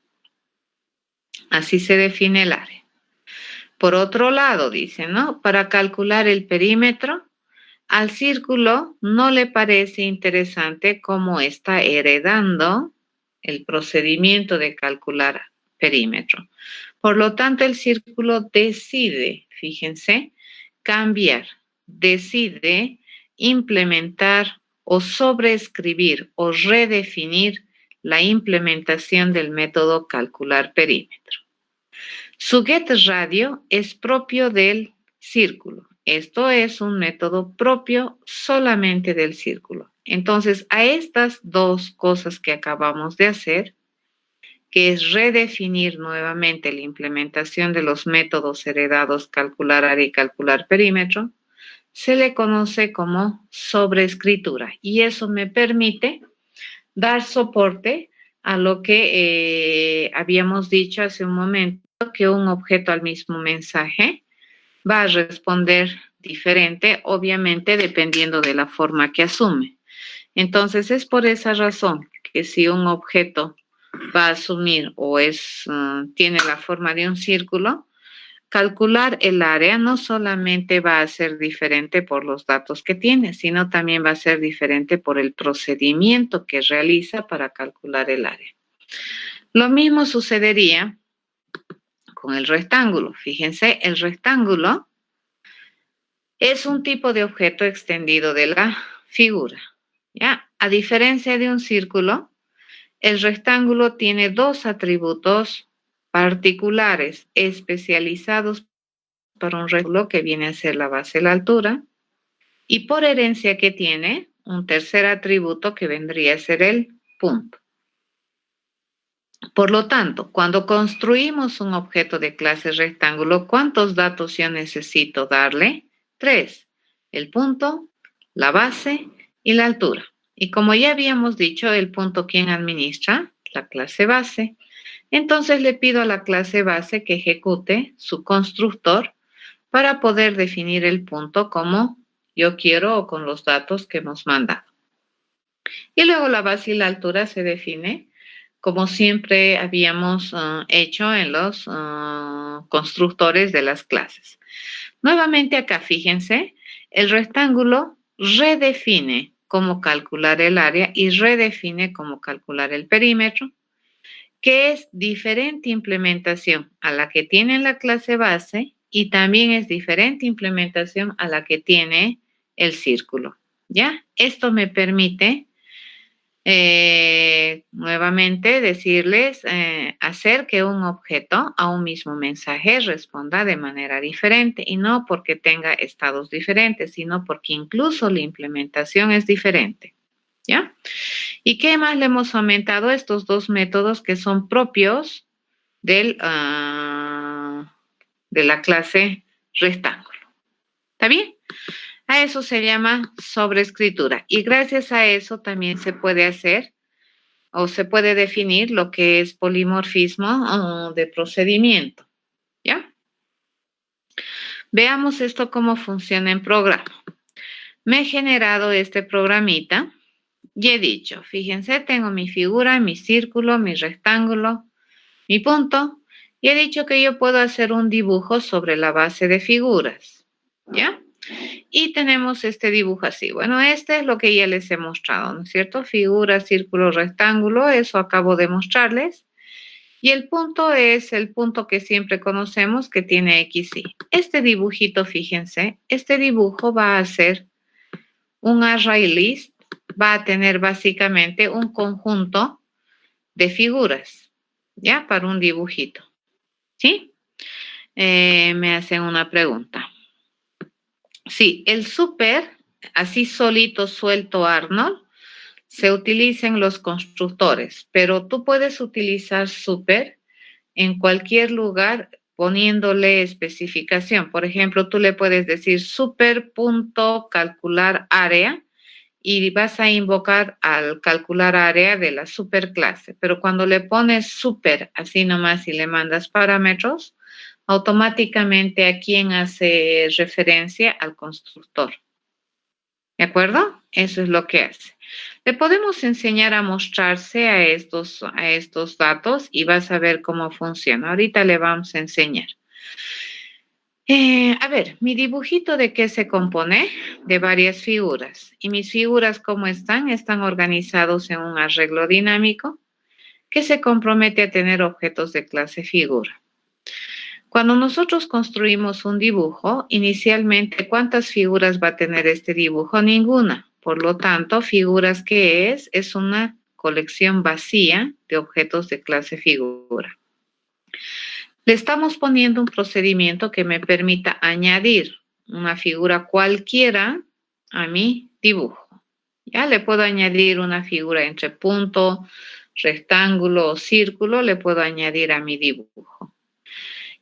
Así se define el área. Por otro lado, dice, ¿no? Para calcular el perímetro, al círculo no le parece interesante cómo está heredando el procedimiento de calcular perímetro. Por lo tanto, el círculo decide, fíjense, cambiar, decide implementar o sobreescribir o redefinir la implementación del método calcular perímetro. Su getRadio es propio del círculo. Esto es un método propio solamente del círculo. Entonces, a estas dos cosas que acabamos de hacer, que es redefinir nuevamente la implementación de los métodos heredados calcular área y calcular perímetro, se le conoce como sobreescritura, y eso me permite dar soporte a lo que habíamos dicho hace un momento, que un objeto al mismo mensaje va a responder diferente, obviamente dependiendo de la forma que asume. Entonces, es por esa razón que si un objeto va a asumir o tiene la forma de un círculo, calcular el área no solamente va a ser diferente por los datos que tiene, sino también va a ser diferente por el procedimiento que realiza para calcular el área. Lo mismo sucedería con el rectángulo. Fíjense, el rectángulo es un tipo de objeto extendido de la figura. ¿Ya? A diferencia de un círculo, el rectángulo tiene dos atributos particulares especializados para un rectángulo, que viene a ser la base y la altura, y por herencia que tiene un tercer atributo que vendría a ser el punto. Por lo tanto, cuando construimos un objeto de clase rectángulo, ¿cuántos datos yo necesito darle? 3. El punto, la base y la altura. Y como ya habíamos dicho, el punto, ¿quién administra? La clase base. Entonces le pido a la clase base que ejecute su constructor para poder definir el punto como yo quiero o con los datos que hemos mandado. Y luego la base y la altura se define como siempre habíamos hecho en los constructores de las clases. Nuevamente acá, fíjense, el rectángulo redefine cómo calcular el área y redefine cómo calcular el perímetro, que es diferente implementación a la que tiene la clase base y también es diferente implementación a la que tiene el círculo. ¿Ya? Esto me permite nuevamente decirles, hacer que un objeto a un mismo mensaje responda de manera diferente, y no porque tenga estados diferentes, sino porque incluso la implementación es diferente. ¿Ya? ¿Y qué más le hemos aumentado? Estos dos métodos que son propios de la clase rectángulo. ¿Está bien? A eso se llama sobreescritura, y gracias a eso también se puede hacer o se puede definir lo que es polimorfismo de procedimiento. ¿Ya? Veamos esto cómo funciona en programa. Me he generado este programita y he dicho, fíjense, tengo mi figura, mi círculo, mi rectángulo, mi punto, y he dicho que yo puedo hacer un dibujo sobre la base de figuras, ¿ya? Y tenemos este dibujo así. Bueno, este es lo que ya les he mostrado, ¿no es cierto? Figura, círculo, rectángulo, eso acabo de mostrarles. Y el punto es el punto que siempre conocemos que tiene X, Y. Este dibujito, fíjense, este dibujo va a ser un array list, va a tener básicamente un conjunto de figuras, ¿ya? Para un dibujito, ¿sí? Me hacen una pregunta. Sí, el super, así solito, suelto, Arnold, se utiliza en los constructores, pero tú puedes utilizar super en cualquier lugar poniéndole especificación. Por ejemplo, tú le puedes decir super.calcular área y vas a invocar al calcular área de la superclase. Pero cuando le pones super así nomás y le mandas parámetros, automáticamente a quién hace referencia al constructor. ¿De acuerdo? Eso es lo que hace. Le podemos enseñar a mostrarse a estos datos y vas a ver cómo funciona. Ahorita le vamos a enseñar. A ver, mi dibujito de qué se compone, de varias figuras. Y mis figuras, ¿cómo están? Están organizados en un arreglo dinámico que se compromete a tener objetos de clase figura. Cuando nosotros construimos un dibujo, inicialmente, ¿cuántas figuras va a tener este dibujo? Ninguna. Por lo tanto, figuras, ¿qué es? Es una colección vacía de objetos de clase figura. Le estamos poniendo un procedimiento que me permita añadir una figura cualquiera a mi dibujo. Ya le puedo añadir una figura entre punto, rectángulo o círculo, le puedo añadir a mi dibujo.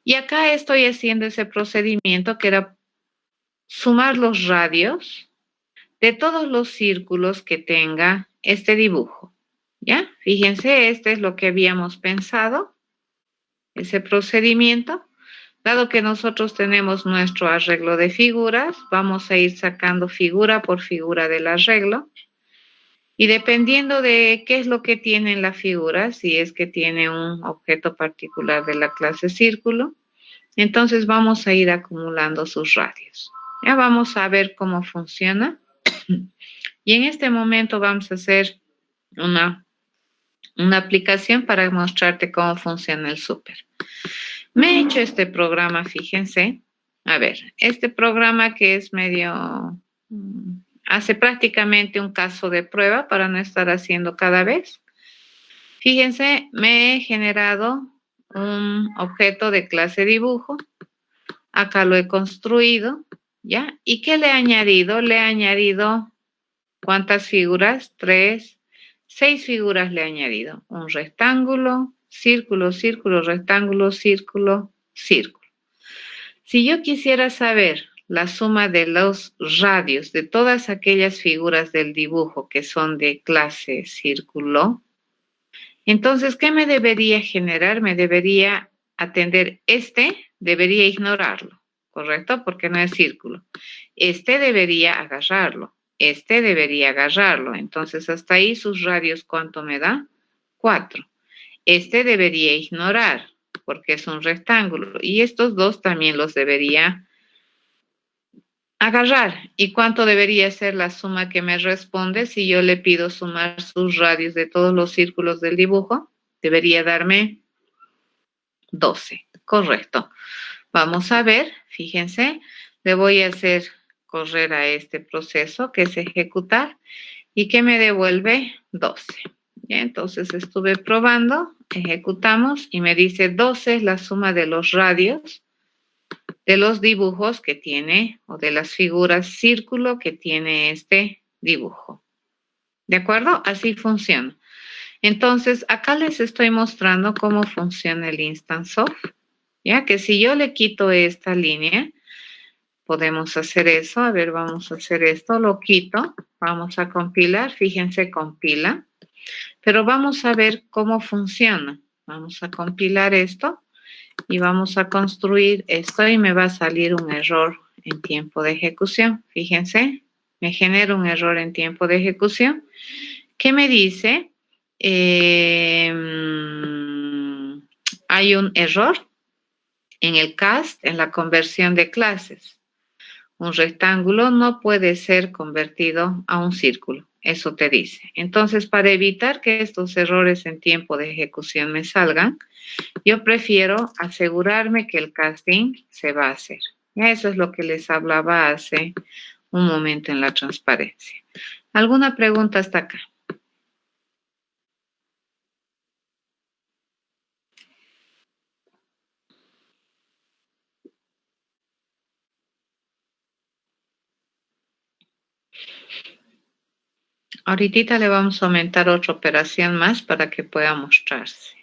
Y acá estoy haciendo ese procedimiento que era sumar los radios de todos los círculos que tenga este dibujo. ¿Ya? Fíjense, este es lo que habíamos pensado, ese procedimiento. Dado que nosotros tenemos nuestro arreglo de figuras, vamos a ir sacando figura por figura del arreglo. Y dependiendo de qué es lo que tiene en la figura, si es que tiene un objeto particular de la clase círculo, entonces vamos a ir acumulando sus radios. Ya vamos a ver cómo funciona. Y en este momento vamos a hacer una aplicación para mostrarte cómo funciona el súper. Me he hecho este programa, fíjense. A ver, este programa que es medio... hace prácticamente un caso de prueba para no estar haciendo cada vez. Fíjense, me he generado un objeto de clase dibujo. Acá lo he construido, ¿ya? ¿Y qué le he añadido? Le he añadido, ¿cuántas figuras? 3, 6 figuras le he añadido. Un rectángulo, círculo, círculo, rectángulo, círculo, círculo. Si yo quisiera saber la suma de los radios de todas aquellas figuras del dibujo que son de clase círculo, entonces, ¿qué me debería generar? Me debería atender debería ignorarlo, ¿correcto? Porque no es círculo. Este debería agarrarlo, este debería agarrarlo. Entonces, hasta ahí sus radios, ¿cuánto me da? 4. Este debería ignorar, porque es un rectángulo. Y estos dos también los debería agarrar. ¿Y cuánto debería ser la suma que me responde si yo le pido sumar sus radios de todos los círculos del dibujo? Debería darme 12. Correcto. Vamos a ver, fíjense, le voy a hacer correr a este proceso que es ejecutar y que me devuelve 12. ¿Ya? Entonces estuve probando, ejecutamos y me dice 12 es la suma de los radios de los dibujos que tiene o de las figuras círculo que tiene este dibujo. ¿De acuerdo? Así funciona. Entonces, acá les estoy mostrando cómo funciona el instance of. Ya que si yo le quito esta línea, podemos hacer eso. A ver, vamos a hacer esto. Lo quito. Vamos a compilar. Fíjense, compila. Pero vamos a ver cómo funciona. Vamos a compilar esto. y vamos a construir esto y me va a salir un error en tiempo de ejecución. Fíjense, me genera un error en tiempo de ejecución. ¿Qué me dice? Hay un error en el cast, en la conversión de clases. Un rectángulo no puede ser convertido a un círculo. Eso te dice. Entonces, para evitar que estos errores en tiempo de ejecución me salgan, yo prefiero asegurarme que el casting se va a hacer. Eso es lo que les hablaba hace un momento en la transparencia. ¿Alguna pregunta hasta acá? Ahorita le vamos a aumentar otra operación más para que pueda mostrarse.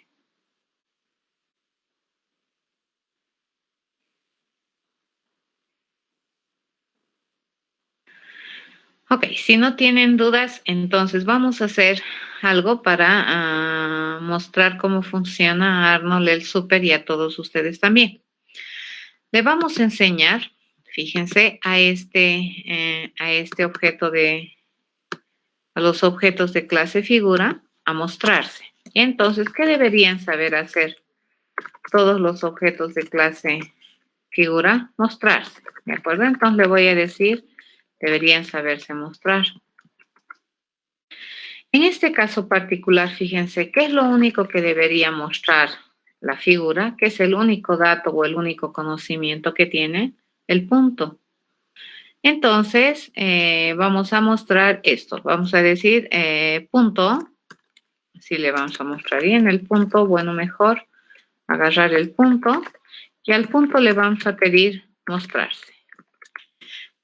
Ok, si no tienen dudas, entonces vamos a hacer algo para mostrar cómo funciona a Arnold el Super y a todos ustedes también. Le vamos a enseñar, fíjense, a este objeto a los objetos de clase figura a mostrarse. Entonces, ¿qué deberían saber hacer todos los objetos de clase figura? Mostrarse, ¿de acuerdo? Entonces le voy a decir, deberían saberse mostrar. En este caso particular, fíjense, ¿qué es lo único que debería mostrar la figura? ¿Qué es el único dato o el único conocimiento que tiene? El punto. Entonces, vamos a mostrar esto. Vamos a decir punto. Así le vamos a mostrar bien el punto. Bueno, mejor agarrar el punto. Y al punto le vamos a pedir mostrarse.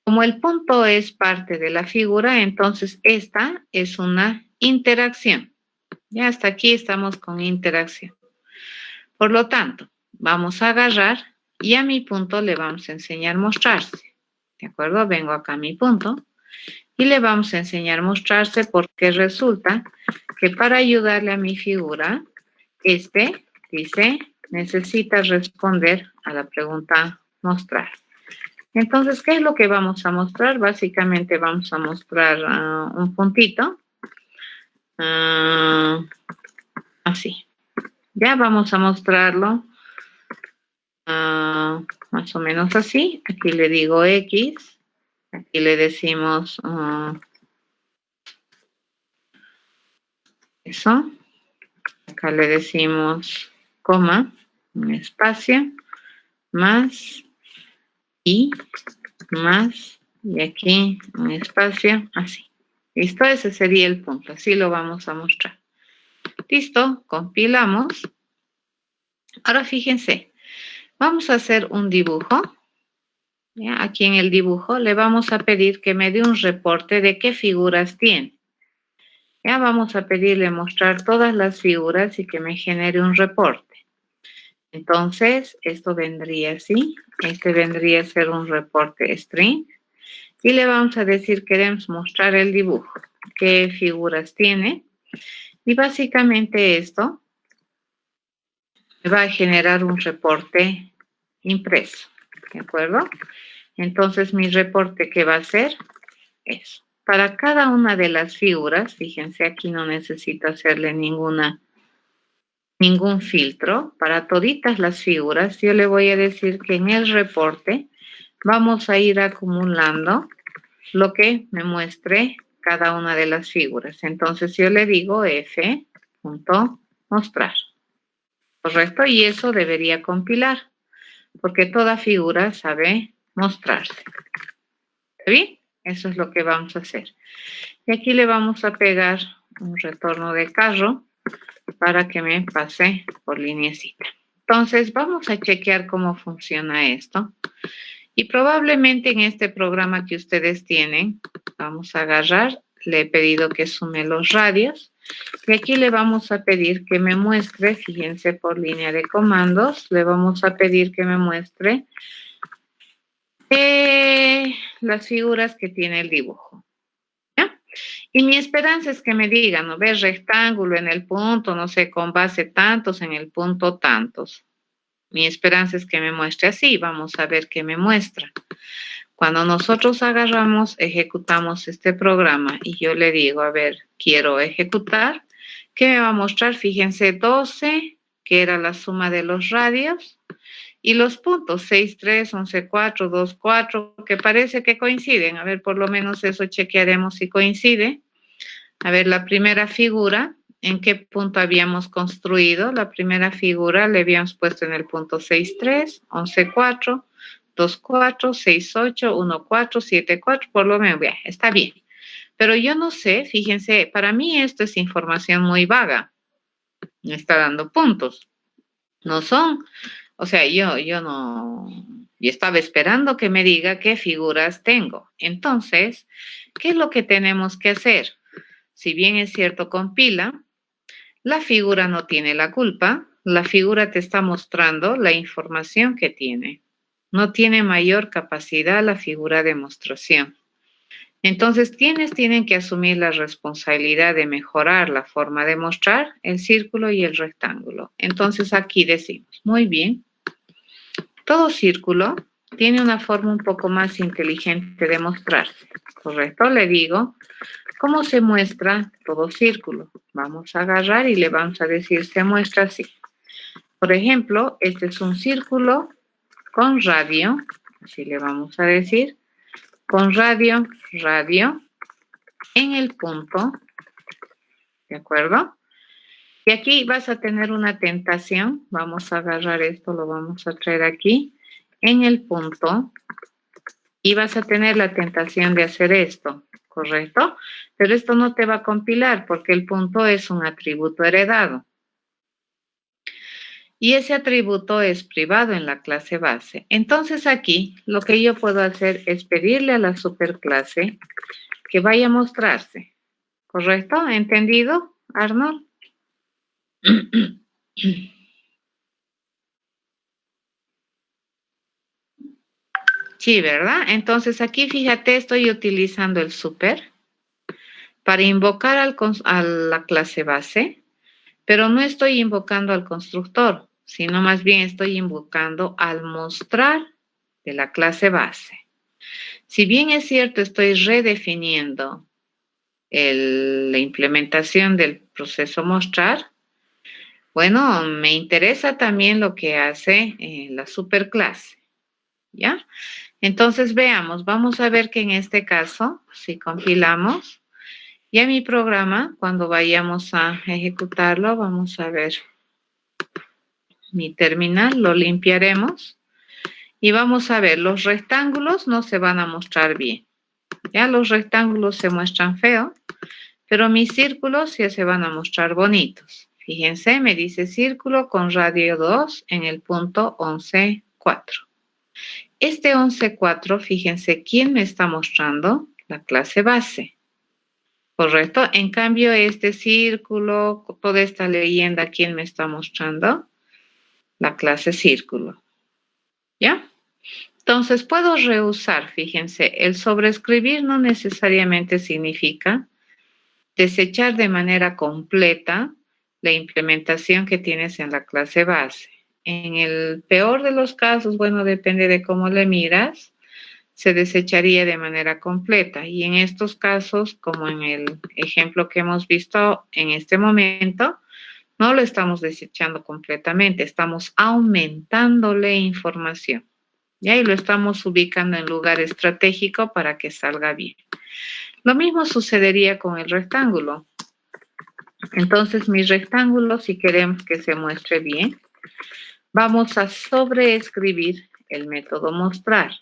Como el punto es parte de la figura, entonces esta es una interacción. Ya hasta aquí estamos con interacción. Por lo tanto, vamos a agarrar y a mi punto le vamos a enseñar mostrarse. ¿De acuerdo? Vengo acá a mi punto y le vamos a enseñar mostrarse porque resulta que para ayudarle a mi figura, dice, necesita responder a la pregunta mostrar. Entonces, ¿qué es lo que vamos a mostrar? Básicamente vamos a mostrar un puntito. Así. Ya vamos a mostrarlo más o menos así. Aquí le digo X. Aquí le decimos eso. Acá le decimos coma, un espacio, más y más. Y aquí un espacio, así. Listo, ese sería el punto. Así lo vamos a mostrar. Listo, compilamos. Ahora fíjense, vamos a hacer un dibujo. ¿Ya? Aquí en el dibujo le vamos a pedir que me dé un reporte de qué figuras tiene. Ya vamos a pedirle mostrar todas las figuras y que me genere un reporte. Entonces, esto vendría así. Este vendría a ser un reporte string. Y le vamos a decir, queremos mostrar el dibujo. ¿Qué figuras tiene? Y básicamente esto me va a generar un reporte impreso. ¿De acuerdo? Entonces, mi reporte, ¿qué va a ser? Eso. Para cada una de las figuras, fíjense, aquí no necesito hacerle ningún filtro. Para toditas las figuras, yo le voy a decir que en el reporte vamos a ir acumulando lo que me muestre cada una de las figuras. Entonces, yo le digo f.mostrar. ¿Correcto? Y eso debería compilar, porque toda figura sabe mostrarse. ¿Está bien? Eso es lo que vamos a hacer. Y aquí le vamos a pegar un retorno de carro para que me pase por lineecita. Entonces, vamos a chequear cómo funciona esto. Y probablemente en este programa que ustedes tienen, vamos a agarrar, le he pedido que sume los radios. Y aquí le vamos a pedir que me muestre, fíjense por línea de comandos, le vamos a pedir que me muestre las figuras que tiene el dibujo. ¿Ya? Y mi esperanza es que me digan, ¿no ves? Rectángulo en el punto, no sé, con base tantos en el punto tantos. Mi esperanza es que me muestre así. Vamos a ver qué me muestra. Cuando nosotros agarramos, ejecutamos este programa y yo le digo, a ver, quiero ejecutar, ¿qué me va a mostrar? Fíjense, 12, que era la suma de los radios, y los puntos, 6, 3, 11, 4, 2, 4, que parece que coinciden. A ver, por lo menos eso chequearemos si coincide. A ver, la primera figura, ¿en qué punto habíamos construido? La primera figura le habíamos puesto en el punto 6, 3, 11, 4, 2, 4, 6, 8, 1, 4, 7, 4, por lo menos, está bien. Pero yo no sé, fíjense, para mí esto es información muy vaga. Me está dando puntos. No son, o sea, yo no, yo estaba esperando que me diga qué figuras tengo. Entonces, ¿qué es lo que tenemos que hacer? Si bien es cierto, compila, la figura no tiene la culpa, la figura te está mostrando la información que tiene. No tiene mayor capacidad la figura de demostración. Entonces, ¿quiénes tienen que asumir la responsabilidad de mejorar la forma de mostrar? El círculo y el rectángulo. Entonces, aquí decimos, muy bien, todo círculo tiene una forma un poco más inteligente de mostrarse, ¿correcto? Le digo, ¿cómo se muestra todo círculo? Vamos a agarrar y le vamos a decir, se muestra así. Por ejemplo, este es un círculo con radio, así le vamos a decir, con radio, en el punto, ¿de acuerdo? Y aquí vas a tener una tentación, vamos a agarrar esto, lo vamos a traer aquí, en el punto, y vas a tener la tentación de hacer esto, ¿correcto? Pero esto no te va a compilar porque el punto es un atributo heredado. Y ese atributo es privado en la clase base. Entonces aquí lo que yo puedo hacer es pedirle a la superclase que vaya a mostrarse. ¿Correcto? ¿Entendido, Arnold? Sí, ¿verdad? Entonces aquí fíjate, estoy utilizando el super para invocar a la clase base, pero no estoy invocando al constructor, sino más bien estoy invocando al mostrar de la clase base. Si bien es cierto, estoy redefiniendo la implementación del proceso mostrar, bueno, me interesa también lo que hace la superclase, ¿ya? Entonces veamos, vamos a ver que en este caso, si compilamos, ya mi programa, cuando vayamos a ejecutarlo, vamos a ver mi terminal, lo limpiaremos y vamos a ver, los rectángulos no se van a mostrar bien. Ya los rectángulos se muestran feo, pero mis círculos ya se van a mostrar bonitos. Fíjense, me dice círculo con radio 2 en el punto 11,4. Este 11,4, fíjense, ¿quién me está mostrando? La clase base. ¿Correcto? En cambio, este círculo, toda esta leyenda, ¿quién me está mostrando? La clase círculo. ¿Ya? Entonces, puedo reusar, fíjense, el sobreescribir no necesariamente significa desechar de manera completa la implementación que tienes en la clase base. En el peor de los casos, bueno, depende de cómo le miras, se desecharía de manera completa. Y en estos casos, como en el ejemplo que hemos visto en este momento, no lo estamos desechando completamente, estamos aumentándole información. Y ahí lo estamos ubicando en lugar estratégico para que salga bien. Lo mismo sucedería con el rectángulo. Entonces, mi rectángulo, si queremos que se muestre bien, vamos a sobreescribir el método mostrar.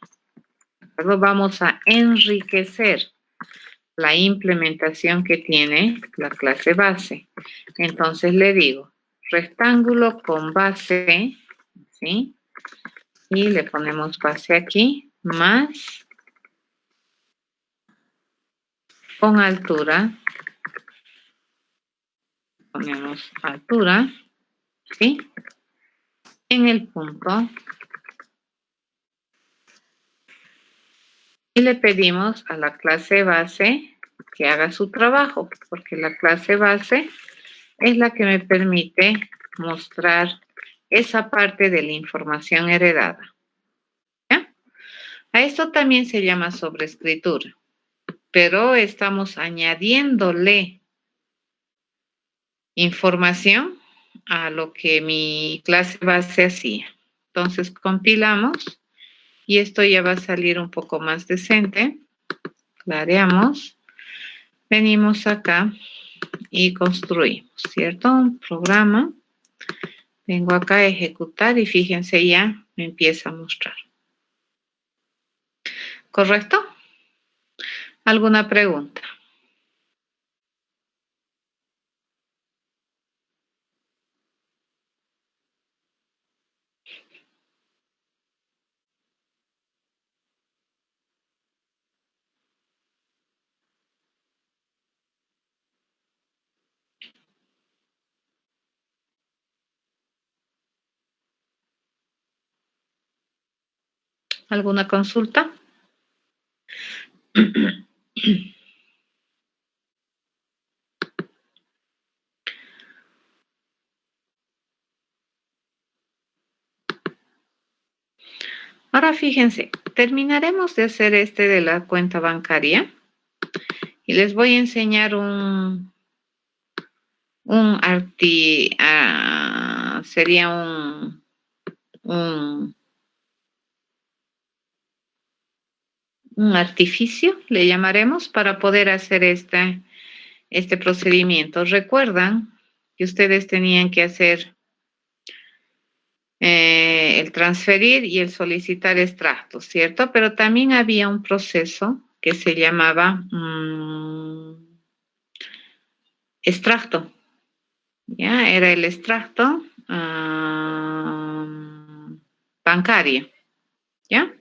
Luego vamos a enriquecer la implementación que tiene la clase base. Entonces le digo, rectángulo con base, ¿sí? Y le ponemos base aquí, más con altura, ponemos altura, ¿sí? En el punto. Y le pedimos a la clase base que haga su trabajo, porque la clase base es la que me permite mostrar esa parte de la información heredada. ¿Ya? A esto también se llama sobreescritura, pero estamos añadiéndole información a lo que mi clase base hacía. Entonces compilamos y esto ya va a salir un poco más decente. Clareamos, venimos acá y construimos, ¿cierto? Un programa. Vengo acá a ejecutar y fíjense, ya me empieza a mostrar. ¿Correcto? ¿Alguna pregunta? ¿Alguna consulta? Ahora fíjense, terminaremos de hacer este de la cuenta bancaria y les voy a enseñar sería un artificio, le llamaremos, para poder hacer este procedimiento. Recuerdan que ustedes tenían que hacer el transferir y el solicitar extractos, ¿cierto? Pero también había un proceso que se llamaba extracto. ¿Ya? Era el extracto bancario. ¿Ya?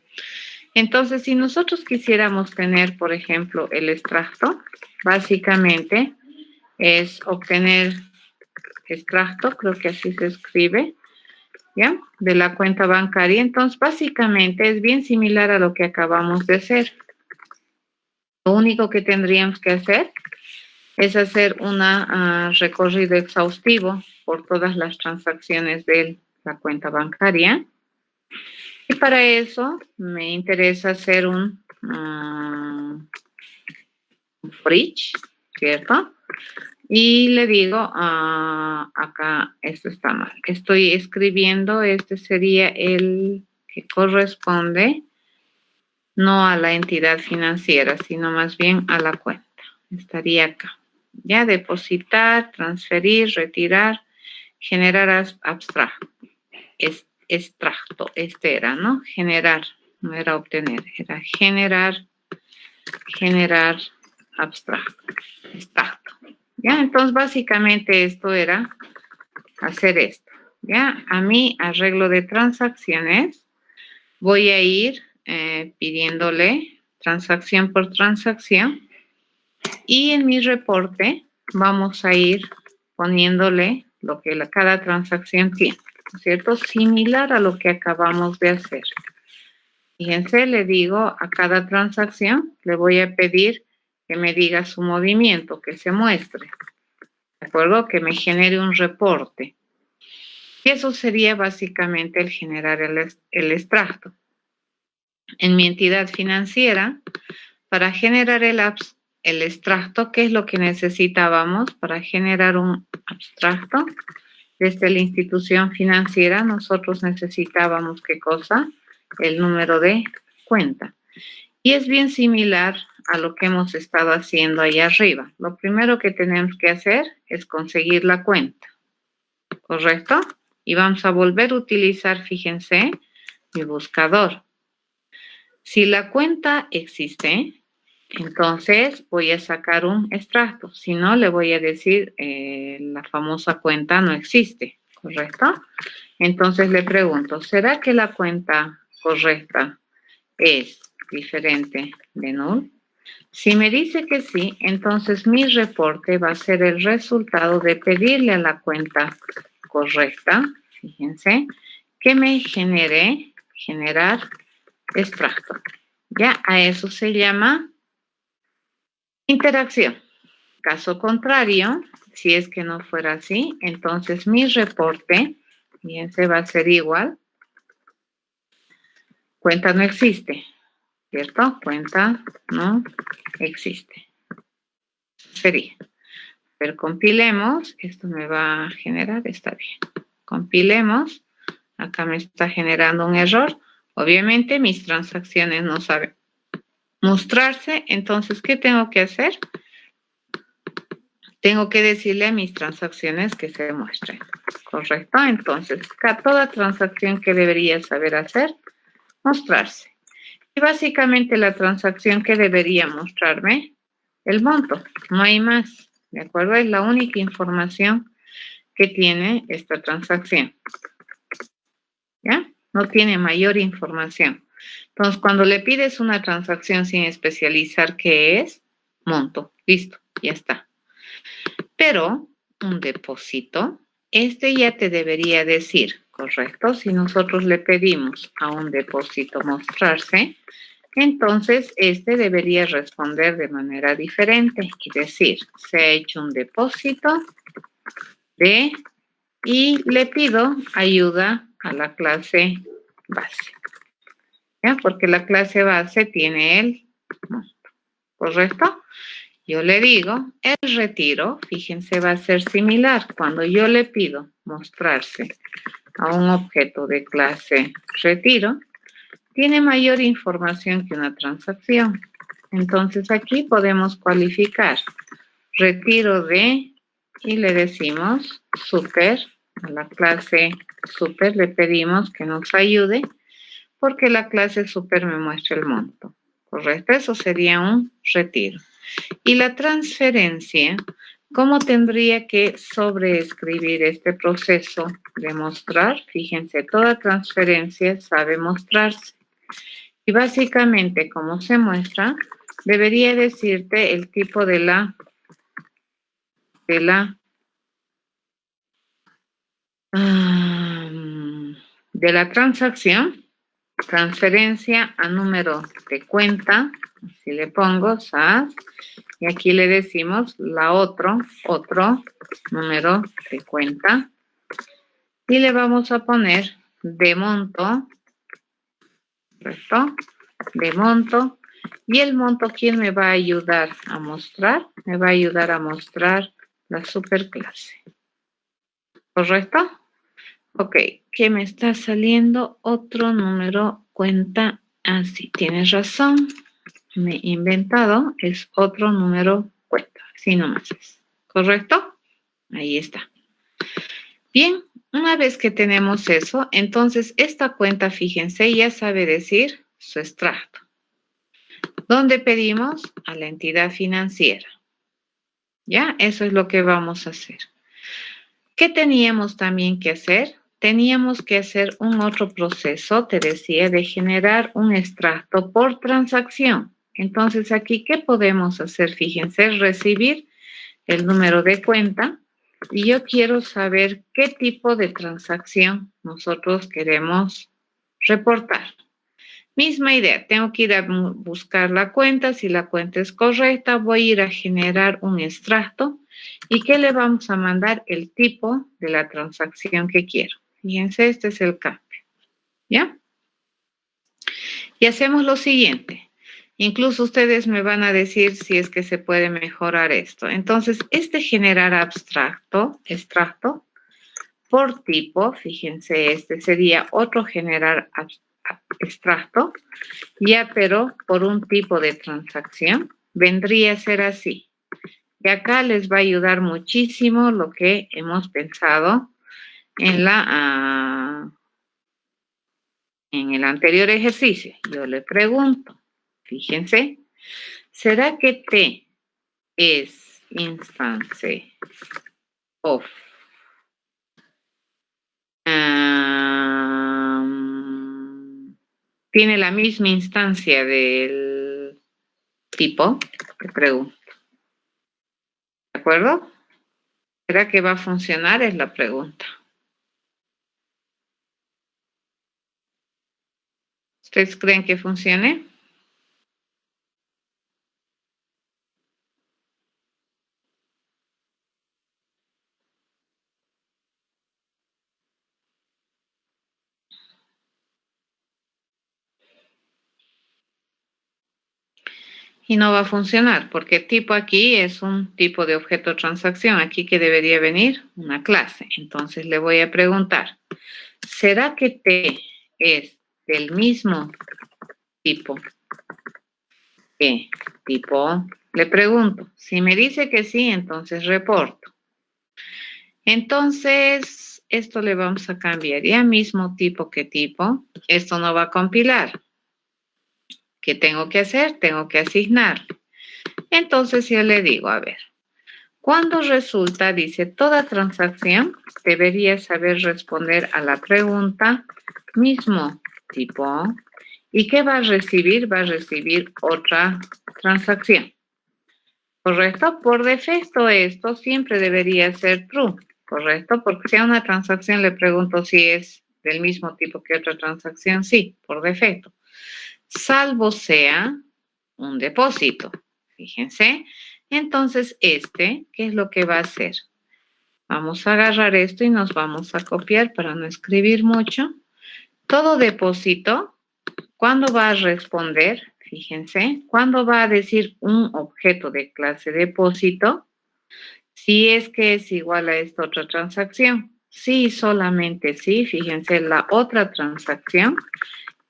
Entonces, si nosotros quisiéramos tener, por ejemplo, el extracto, básicamente es obtener extracto, creo que así se escribe, ¿ya? De la cuenta bancaria. Entonces, básicamente es bien similar a lo que acabamos de hacer. Lo único que tendríamos que hacer es hacer un recorrido exhaustivo por todas las transacciones de la cuenta bancaria. Y para eso me interesa hacer un for each, ¿cierto? Y le digo, acá, esto está mal. Estoy escribiendo, este sería el que corresponde no a la entidad financiera, sino más bien a la cuenta. Estaría acá. Ya, depositar, transferir, retirar, generar abstracto. Extracto, este era, ¿no? Generar, no era obtener, era generar abstracto, extracto. ¿Ya? Entonces, básicamente esto era hacer esto. ¿Ya? A mi arreglo de transacciones voy a ir pidiéndole transacción por transacción y en mi reporte vamos a ir poniéndole lo que cada transacción tiene, ¿cierto? Similar a lo que acabamos de hacer. Fíjense, le digo a cada transacción, le voy a pedir que me diga su movimiento, que se muestre, ¿de acuerdo? Que me genere un reporte. Y eso sería básicamente el generar el extracto. En mi entidad financiera, para generar el extracto, ¿qué es lo que necesitábamos para generar un abstracto? Desde la institución financiera, nosotros necesitábamos, ¿qué cosa? El número de cuenta. Y es bien similar a lo que hemos estado haciendo ahí arriba. Lo primero que tenemos que hacer es conseguir la cuenta, ¿correcto? Y vamos a volver a utilizar, fíjense, mi buscador. Si la cuenta existe, entonces voy a sacar un extracto. Si no, le voy a decir la famosa cuenta no existe, ¿correcto? Entonces le pregunto, ¿será que la cuenta correcta es diferente de null? Si me dice que sí, entonces mi reporte va a ser el resultado de pedirle a la cuenta correcta, fíjense, que me generar extracto. Ya, a eso se llama interacción. Caso contrario, si es que no fuera así, entonces mi reporte fíjense, va a ser igual. Cuenta no existe, ¿cierto? Cuenta no existe. Sería. Pero compilemos, esto me va a generar, está bien. Compilemos, acá me está generando un error. Obviamente mis transacciones no saben mostrarse, entonces, ¿qué tengo que hacer? Tengo que decirle a mis transacciones que se muestren, ¿correcto? Entonces, toda transacción que debería saber hacer, mostrarse. Y básicamente la transacción que debería mostrarme, el monto, no hay más, ¿de acuerdo? Es la única información que tiene esta transacción, ¿ya? No tiene mayor información. Entonces, cuando le pides una transacción sin especializar qué es, monto, listo, ya está. Pero un depósito, este ya te debería decir, ¿correcto? Si nosotros le pedimos a un depósito mostrarse, entonces este debería responder de manera diferente y decir, se ha hecho un depósito de, y le pido ayuda a la clase base, ¿ya? Porque la clase base tiene el monto, ¿correcto? Yo le digo, el retiro, fíjense, va a ser similar. Cuando yo le pido mostrarse a un objeto de clase retiro, tiene mayor información que una transacción. Entonces aquí podemos cualificar retiro de, y le decimos super, a la clase super le pedimos que nos ayude porque la clase super me muestra el monto, ¿correcto? Eso sería un retiro. Y la transferencia, ¿cómo tendría que sobreescribir este proceso de mostrar? Fíjense, toda transferencia sabe mostrarse. Y básicamente, como se muestra, debería decirte el tipo de la transacción, transferencia a número de cuenta, así le pongo SAS, y aquí le decimos otro número de cuenta, y le vamos a poner de monto, ¿correcto? De monto, y el monto, ¿quién me va a ayudar a mostrar? Me va a ayudar a mostrar la superclase, ¿correcto? Ok, ¿qué me está saliendo? Otro número cuenta. Ah, sí, tienes razón. Me he inventado. Es otro número cuenta. Así nomás es. ¿Correcto? Ahí está. Bien, una vez que tenemos eso, entonces esta cuenta, fíjense, ya sabe decir su extracto. ¿Dónde pedimos? A la entidad financiera. ¿Ya? Eso es lo que vamos a hacer. ¿Qué teníamos también que hacer? Teníamos que hacer un otro proceso, te decía, de generar un extracto por transacción. Entonces, aquí, ¿qué podemos hacer? Fíjense, recibir el número de cuenta y yo quiero saber qué tipo de transacción nosotros queremos reportar. Misma idea, tengo que ir a buscar la cuenta, si la cuenta es correcta, voy a ir a generar un extracto y ¿qué le vamos a mandar? El tipo de la transacción que quiero. Fíjense, este es el cambio, ¿ya? Y hacemos lo siguiente, incluso ustedes me van a decir si es que se puede mejorar esto. Entonces, este generar extracto, por tipo, fíjense, este sería otro generar extracto, ya, pero por un tipo de transacción, vendría a ser así. Y acá les va a ayudar muchísimo lo que hemos pensado en en el anterior ejercicio. Yo le pregunto, fíjense, ¿será que T es instance of tiene la misma instancia del tipo? Te pregunto. ¿De acuerdo? ¿Será que va a funcionar? Es la pregunta. ¿Ustedes creen que funcione? Y no va a funcionar porque tipo aquí es un tipo de objeto transacción. Aquí que debería venir una clase. Entonces le voy a preguntar, ¿será que T es del mismo tipo que tipo? Le pregunto. Si me dice que sí, entonces reporto. Entonces, esto le vamos a cambiar. Ya mismo tipo que tipo. Esto no va a compilar. ¿Qué tengo que hacer? Tengo que asignar. Entonces yo le digo, a ver, cuando resulta, dice, toda transacción debería saber responder a la pregunta mismo tipo. ¿Y qué va a recibir? Va a recibir otra transacción. ¿Correcto? Por defecto esto siempre debería ser true. ¿Correcto? Porque si a una transacción le pregunto si es del mismo tipo que otra transacción, sí, por defecto. Salvo sea un depósito. Fíjense. Entonces, ¿qué es lo que va a hacer? Vamos a agarrar esto y nos vamos a copiar para no escribir mucho. Todo depósito, ¿cuándo va a responder? Fíjense, ¿cuándo va a decir un objeto de clase depósito? Si es que es igual a esta otra transacción. Sí, solamente sí. Fíjense, la otra transacción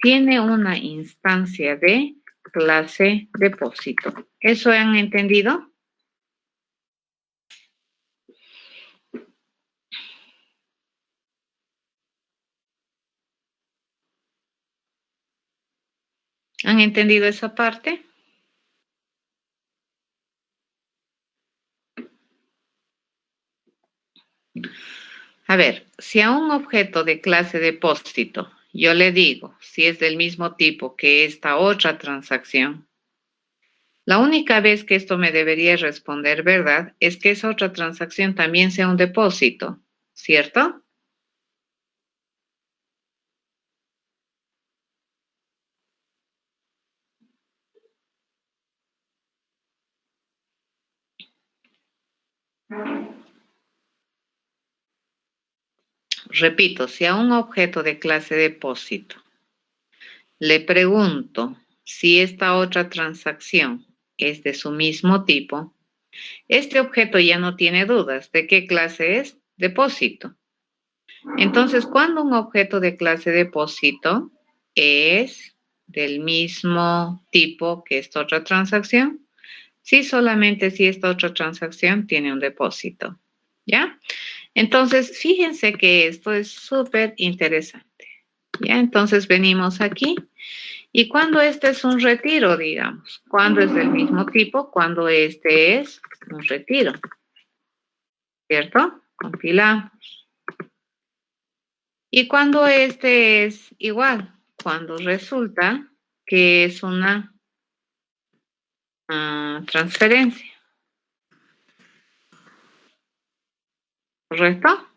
tiene una instancia de clase depósito. ¿Eso han entendido? ¿Han entendido esa parte? A ver, si a un objeto de clase depósito yo le digo si es del mismo tipo que esta otra transacción, la única vez que esto me debería responder verdad es que esa otra transacción también sea un depósito, ¿cierto? Repito, si a un objeto de clase depósito le pregunto si esta otra transacción es de su mismo tipo, este objeto ya no tiene dudas de qué clase es depósito. Entonces, cuando un objeto de clase depósito es del mismo tipo que esta otra transacción, sí, solamente si esta otra transacción tiene un depósito, ¿ya? Entonces, fíjense que esto es súper interesante, ¿ya? Entonces, venimos aquí. ¿Y cuando este es un retiro, digamos? ¿Cuándo es del mismo tipo? Cuando este es un retiro, ¿cierto? Compilamos. ¿Y cuando este es igual? Cuando resulta que es una transferencia, ¿correcto?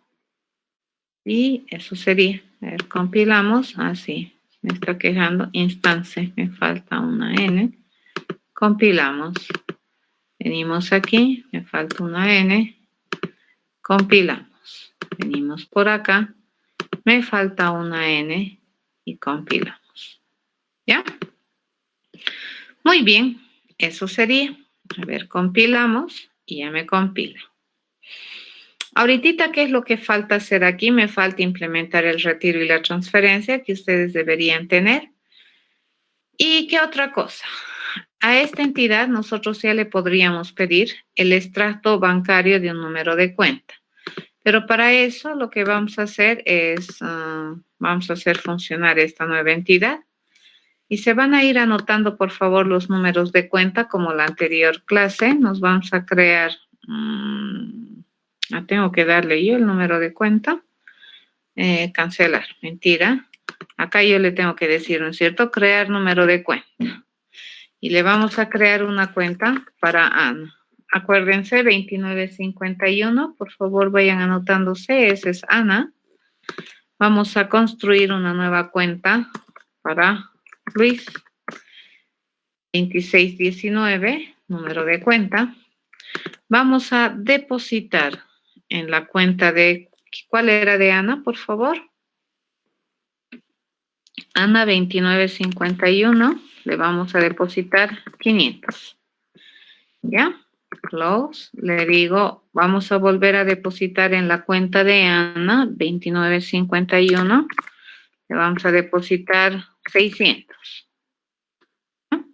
Y eso sería, a ver, compilamos, así, me está quejando, instancia, me falta una N, compilamos, venimos aquí, me falta una N, compilamos, venimos por acá, me falta una N y compilamos, ¿ya? Muy bien, eso sería, a ver, compilamos y ya me compila. Ahorita, ¿qué es lo que falta hacer aquí? Me falta implementar el retiro y la transferencia que ustedes deberían tener. ¿Y qué otra cosa? A esta entidad nosotros ya le podríamos pedir el extracto bancario de un número de cuenta. Pero para eso lo que vamos a hacer es, vamos a hacer funcionar esta nueva entidad. Y se van a ir anotando, por favor, los números de cuenta como la anterior clase. Nos vamos a crear... tengo que darle yo el número de cuenta. Cancelar, mentira. Acá yo le tengo que decir, ¿no es cierto? Crear número de cuenta. Y le vamos a crear una cuenta para Ana. Acuérdense, 2951. Por favor, vayan anotándose. Esa es Ana. Vamos a construir una nueva cuenta para Luis. 2619, número de cuenta. Vamos a depositar en la cuenta de... ¿Cuál era de Ana, por favor? Ana 2951. le vamos a depositar 500. ¿Ya? Close. Le digo, vamos a volver a depositar en la cuenta de Ana, 29.51. Le vamos a depositar 600. ¿Ya?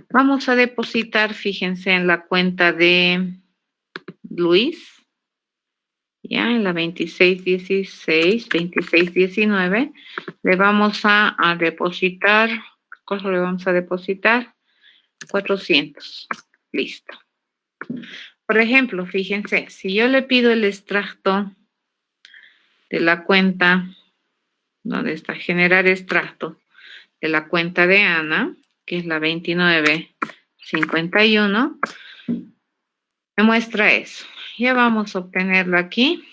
Vamos a depositar, fíjense, en la cuenta de Luis. Ya, en la 2616, 2619, le vamos a depositar, ¿cuánto le vamos a depositar? 400. Listo. Por ejemplo, fíjense, si yo le pido el extracto de la cuenta, ¿dónde está? Generar extracto de la cuenta de Ana, que es la 2951, me muestra eso. Ya vamos a obtenerlo aquí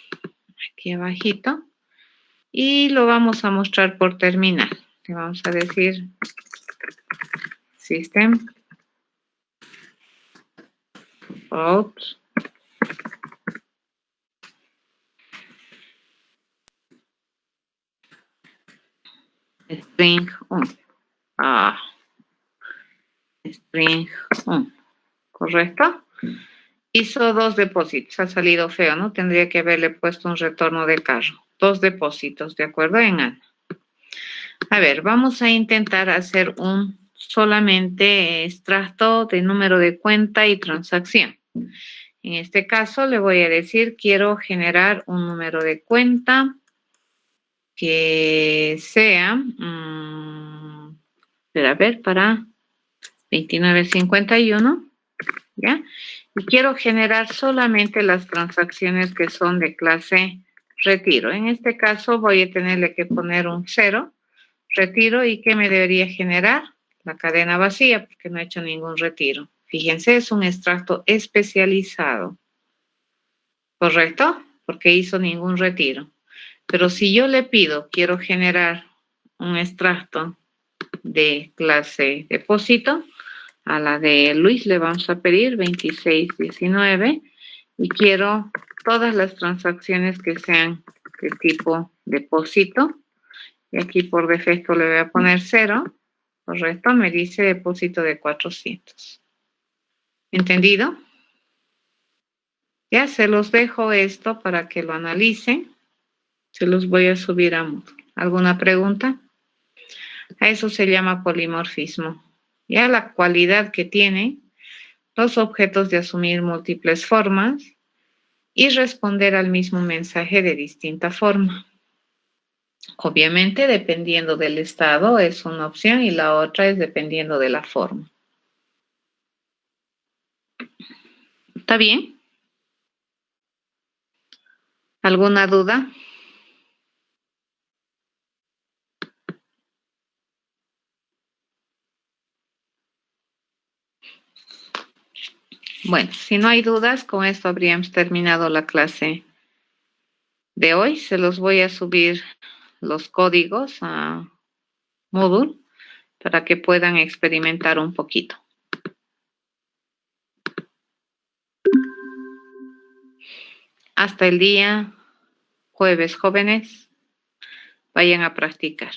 abajito, y lo vamos a mostrar por terminal. Le vamos a decir System out string 1. String 1. ¿Correcto? Hizo 2 depósitos. Ha salido feo, ¿no? Tendría que haberle puesto un retorno de carro. 2 depósitos, ¿de acuerdo? En Ana. A ver, vamos a intentar hacer un solamente extracto de número de cuenta y transacción. En este caso le voy a decir, quiero generar un número de cuenta que sea, para 2951, ¿ya? Y quiero generar solamente las transacciones que son de clase retiro. En este caso voy a tenerle que poner un 0, retiro, ¿y qué me debería generar? La cadena vacía, porque no he hecho ningún retiro. Fíjense, es un extracto especializado. ¿Correcto? Porque hizo ningún retiro. Pero si yo le pido, quiero generar un extracto de clase depósito, a la de Luis le vamos a pedir 2619 y quiero todas las transacciones que sean de tipo depósito. Y aquí por defecto le voy a poner 0. Correcto, me dice depósito de 400. ¿Entendido? Ya se los dejo esto para que lo analicen. Se los voy a subir a Moodle. ¿Alguna pregunta? A eso se llama polimorfismo. Ya la cualidad que tiene los objetos de asumir múltiples formas y responder al mismo mensaje de distinta forma. Obviamente, dependiendo del estado es una opción y la otra es dependiendo de la forma. ¿Está bien? ¿Alguna duda? Bueno, si no hay dudas, con esto habríamos terminado la clase de hoy. Se los voy a subir los códigos a Moodle para que puedan experimentar un poquito. Hasta el día jueves, jóvenes, vayan a practicar.